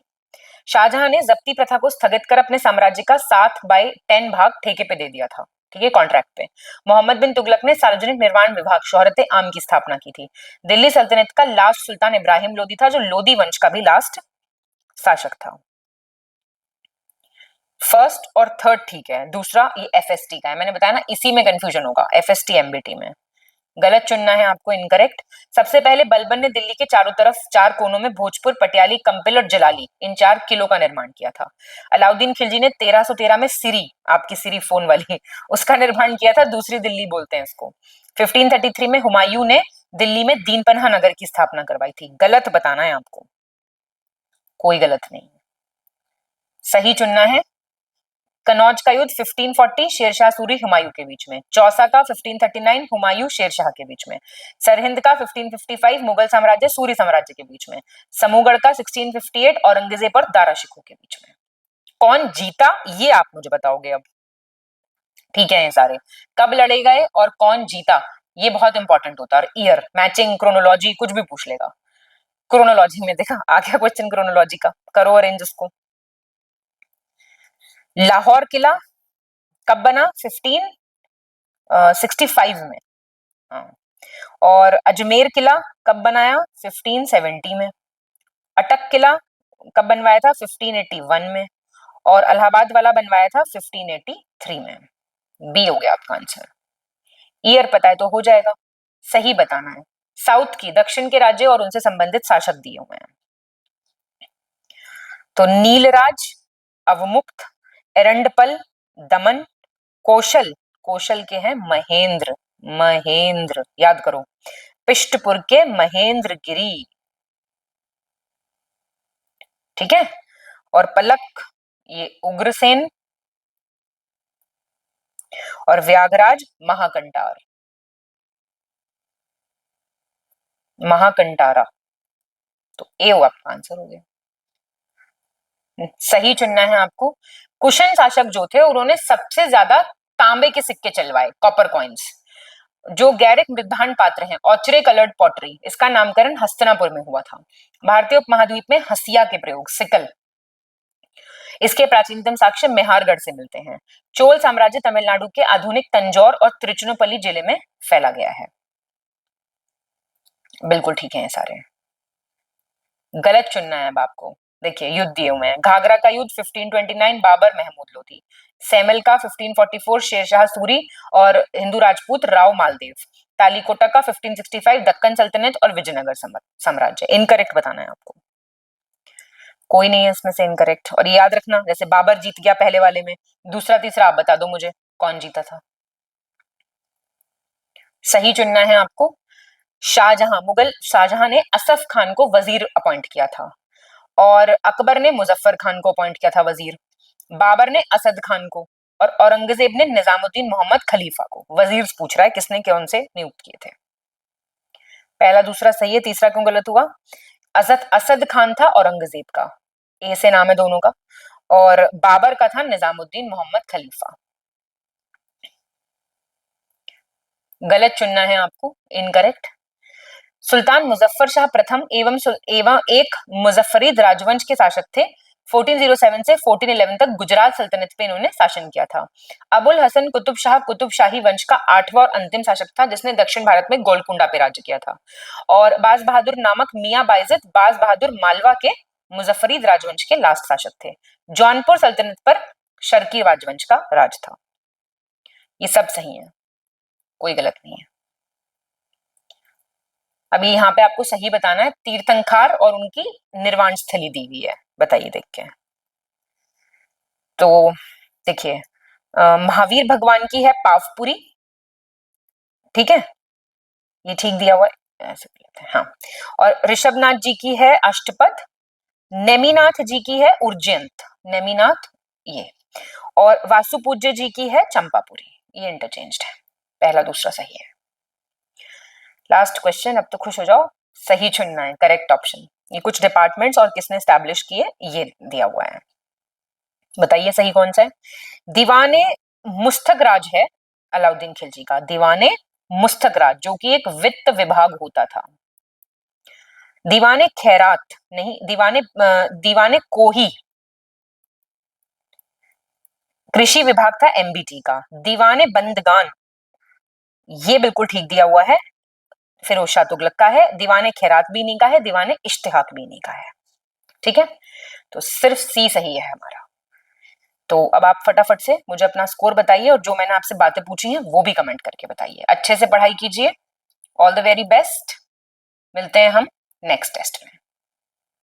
शाहजहां ने जब्ती प्रथा को स्थगित कर अपने साम्राज्य का 7/10 भाग ठेके पे दे दिया था, ठीक है, कॉन्ट्रैक्ट पे। मोहम्मद बिन तुगलक ने सार्वजनिक निर्माण विभाग शोहरत आम की स्थापना की थी। दिल्ली सल्तनत का लास्ट सुल्तान इब्राहिम लोदी था, जो लोदी वंश का भी लास्ट शासक था। फर्स्ट और थर्ड ठीक है, दूसरा ये FST का है, मैंने बताया ना इसी में कंफ्यूजन होगा, FST MBT में। गलत चुनना है आपको, इनकरेक्ट। सबसे पहले बलबन ने दिल्ली के चारों तरफ 4 कोनों में भोजपुर, पटियाली, कंपिल और जलाली, इन 4 किलों का निर्माण किया था। अलाउद्दीन खिलजी ने 1313 में सिरी, आपकी सिरी फोन वाली, उसका निर्माण किया था, दूसरी दिल्ली बोलते हैं इसको। 1533 में हुमायूं ने दिल्ली में दीनपन्हा नगर की स्थापना करवाई थी। गलत बताना है आपको, कोई गलत नहीं, सही चुनना है। कनौज का युद्ध 1540 शेरशाह सूरी हुमायूं के बीच में। चौसा का 1539 हुमायूं शेरशाह के बीच में। सरहिंद का 1555 मुगल साम्राज्य सूरी साम्राज्य के बीच में। समूहगढ़ का 1658 औरंगजेब और दारा शिकोह के बीच में। कौन जीता ये आप मुझे बताओगे अब, ठीक है। ये सारे कब लड़े गए और कौन जीता ये बहुत इंपॉर्टेंट होता है। और ईयर मैचिंग क्रोनोलॉजी कुछ भी पूछ लेगा। क्रोनोलॉजी में देखा आ गया क्वेश्चन क्रोनोलॉजी का, करो अरेंज इसको। लाहौर किला कब बना? 1565 में। हाँ। और अजमेर किला कब बनाया? 1570 में। अटक किला कब बनवाया था? 1581 में। और इलाहाबाद वाला बनवाया था 1583 में। बी हो गया आपका आंसर। ईयर पता है तो हो जाएगा, सही बताना है। साउथ की दक्षिण के राज्य और उनसे संबंधित शासक दिए हुए हैं। तो नीलराज, अवमुक्त, एरंडपल, दमन, कौशल, कौशल के हैं महेंद्र, महेंद्र याद करो, पिष्टपुर के महेंद्रगिरी, ठीक है। और पलक ये उग्रसेन, और व्यागराज महाकंटार, महाकंटारा। तो ए हो आपका आंसर हो गया, सही चुनना है आपको। कुशन शासक जो थे उन्होंने सबसे ज्यादा तांबे के सिक्के चलवाए, कॉपर कॉइन्स। जो गैरिक मृद्धान पात्र हैं, ऑचरे कलर्ड पॉटरी, इसका नामकरण हस्तिनापुर में हुआ था। भारतीय उपमहाद्वीप में हसिया के प्रयोग, सिकल, इसके प्राचीनतम साक्ष्य मेहारगढ़ से मिलते हैं। चोल साम्राज्य तमिलनाडु के आधुनिक तंजौर और त्रिचुनपल्ली जिले में फैला गया है। बिल्कुल ठीक है ये सारे, गलत चुनना है अब आपको। देखिए युद्ध दिए हुए हैं। घाघरा का युद्ध 1529 बाबर महमूद लोधी। सैमल का 1544 शेरशाह सूरी और हिंदू राजपूत राव मालदेव। तालीकोटा का 1565 दक्कन सल्तनत और विजयनगर साम्राज्य। इनकरेक्ट बताना है आपको, कोई नहीं है इसमें से इनकरेक्ट। और याद रखना, जैसे बाबर जीत गया पहले वाले में, दूसरा तीसरा आप बता दो मुझे कौन जीता था। सही चुनना है आपको। शाहजहां, मुगल शाहजहां ने असफ खान को वजीर अपॉइंट किया था, और अकबर ने मुजफ्फर खान को अपॉइंट किया था वजीर। बाबर ने असद खान को, और औरंगजेब ने निजामुद्दीन मोहम्मद खलीफा को। वजीर पूछ रहा है किसने कौन से नियुक्त किए थे। पहला दूसरा सही है, तीसरा क्यों गलत हुआ? असद असद खान था औरंगजेब का, ए से नाम है दोनों का, और बाबर का था निजामुद्दीन मोहम्मद खलीफा। गलत चुनना है आपको, इनकरेक्ट। सुल्तान मुजफ्फर शाह प्रथम एवं एक मुजफ्फरीद राजवंश के शासक थे। 1407 से 1411 तक गुजरात सल्तनत पे इन्होंने शासन किया था। अबुल हसन कुतुब शाह कुतुब शाही वंश का 8वां और अंतिम शासक था, जिसने दक्षिण भारत में गोलकुंडा पे राज्य किया था। और बाज बहादुर नामक मियां बाइजिद बाज बहादुर मालवा के मुजफ्फरीद राजवंश के लास्ट शासक थे। जौनपुर सल्तनत पर शर्की राजवंश का राज था। ये सब सही है, कोई गलत नहीं है। अभी यहाँ पे आपको सही बताना है। तीर्थंकार और उनकी निर्वाण स्थली दी हुई है, बताइए देख के। तो देखिए महावीर भगवान की है पावपुरी, ठीक है, ये ठीक दिया हुआ है, ऐसे लेते हैं हाँ। और ऋषभनाथ जी की है अष्टपद। नेमिनाथ जी की है उज्जैन, नेमिनाथ ये। और वासुपूज्य जी की है चंपापुरी, ये इंटरचेंज्ड है। पहला दूसरा सही है। लास्ट क्वेश्चन, अब तो खुश हो जाओ, सही चुनना है, करेक्ट ऑप्शन। ये कुछ डिपार्टमेंट्स और किसने स्टैब्लिश किए ये दिया हुआ है, बताइए सही कौन सा है। दीवाने मुस्तकराज है अलाउद्दीन खिलजी का, दीवाने मुस्तकराज जो कि एक वित्त विभाग होता था। दीवाने खैरात नहीं, दीवाने कोही कृषि विभाग था एमबीटी का। दीवाने बंदगान ये बिल्कुल ठीक दिया हुआ है, फिरोज शाह तुगलक का है। दीवाने खैरात भी इन्हीं का है, दीवाने इश्तिहाक भी इन्हीं का है, ठीक है। तो सिर्फ सी सही है हमारा। तो अब आप फटाफट से मुझे अपना स्कोर बताइए, और जो मैंने आपसे बातें पूछी हैं वो भी कमेंट करके बताइए। अच्छे से पढ़ाई कीजिए, ऑल द वेरी बेस्ट। मिलते हैं हम नेक्स्ट टेस्ट में।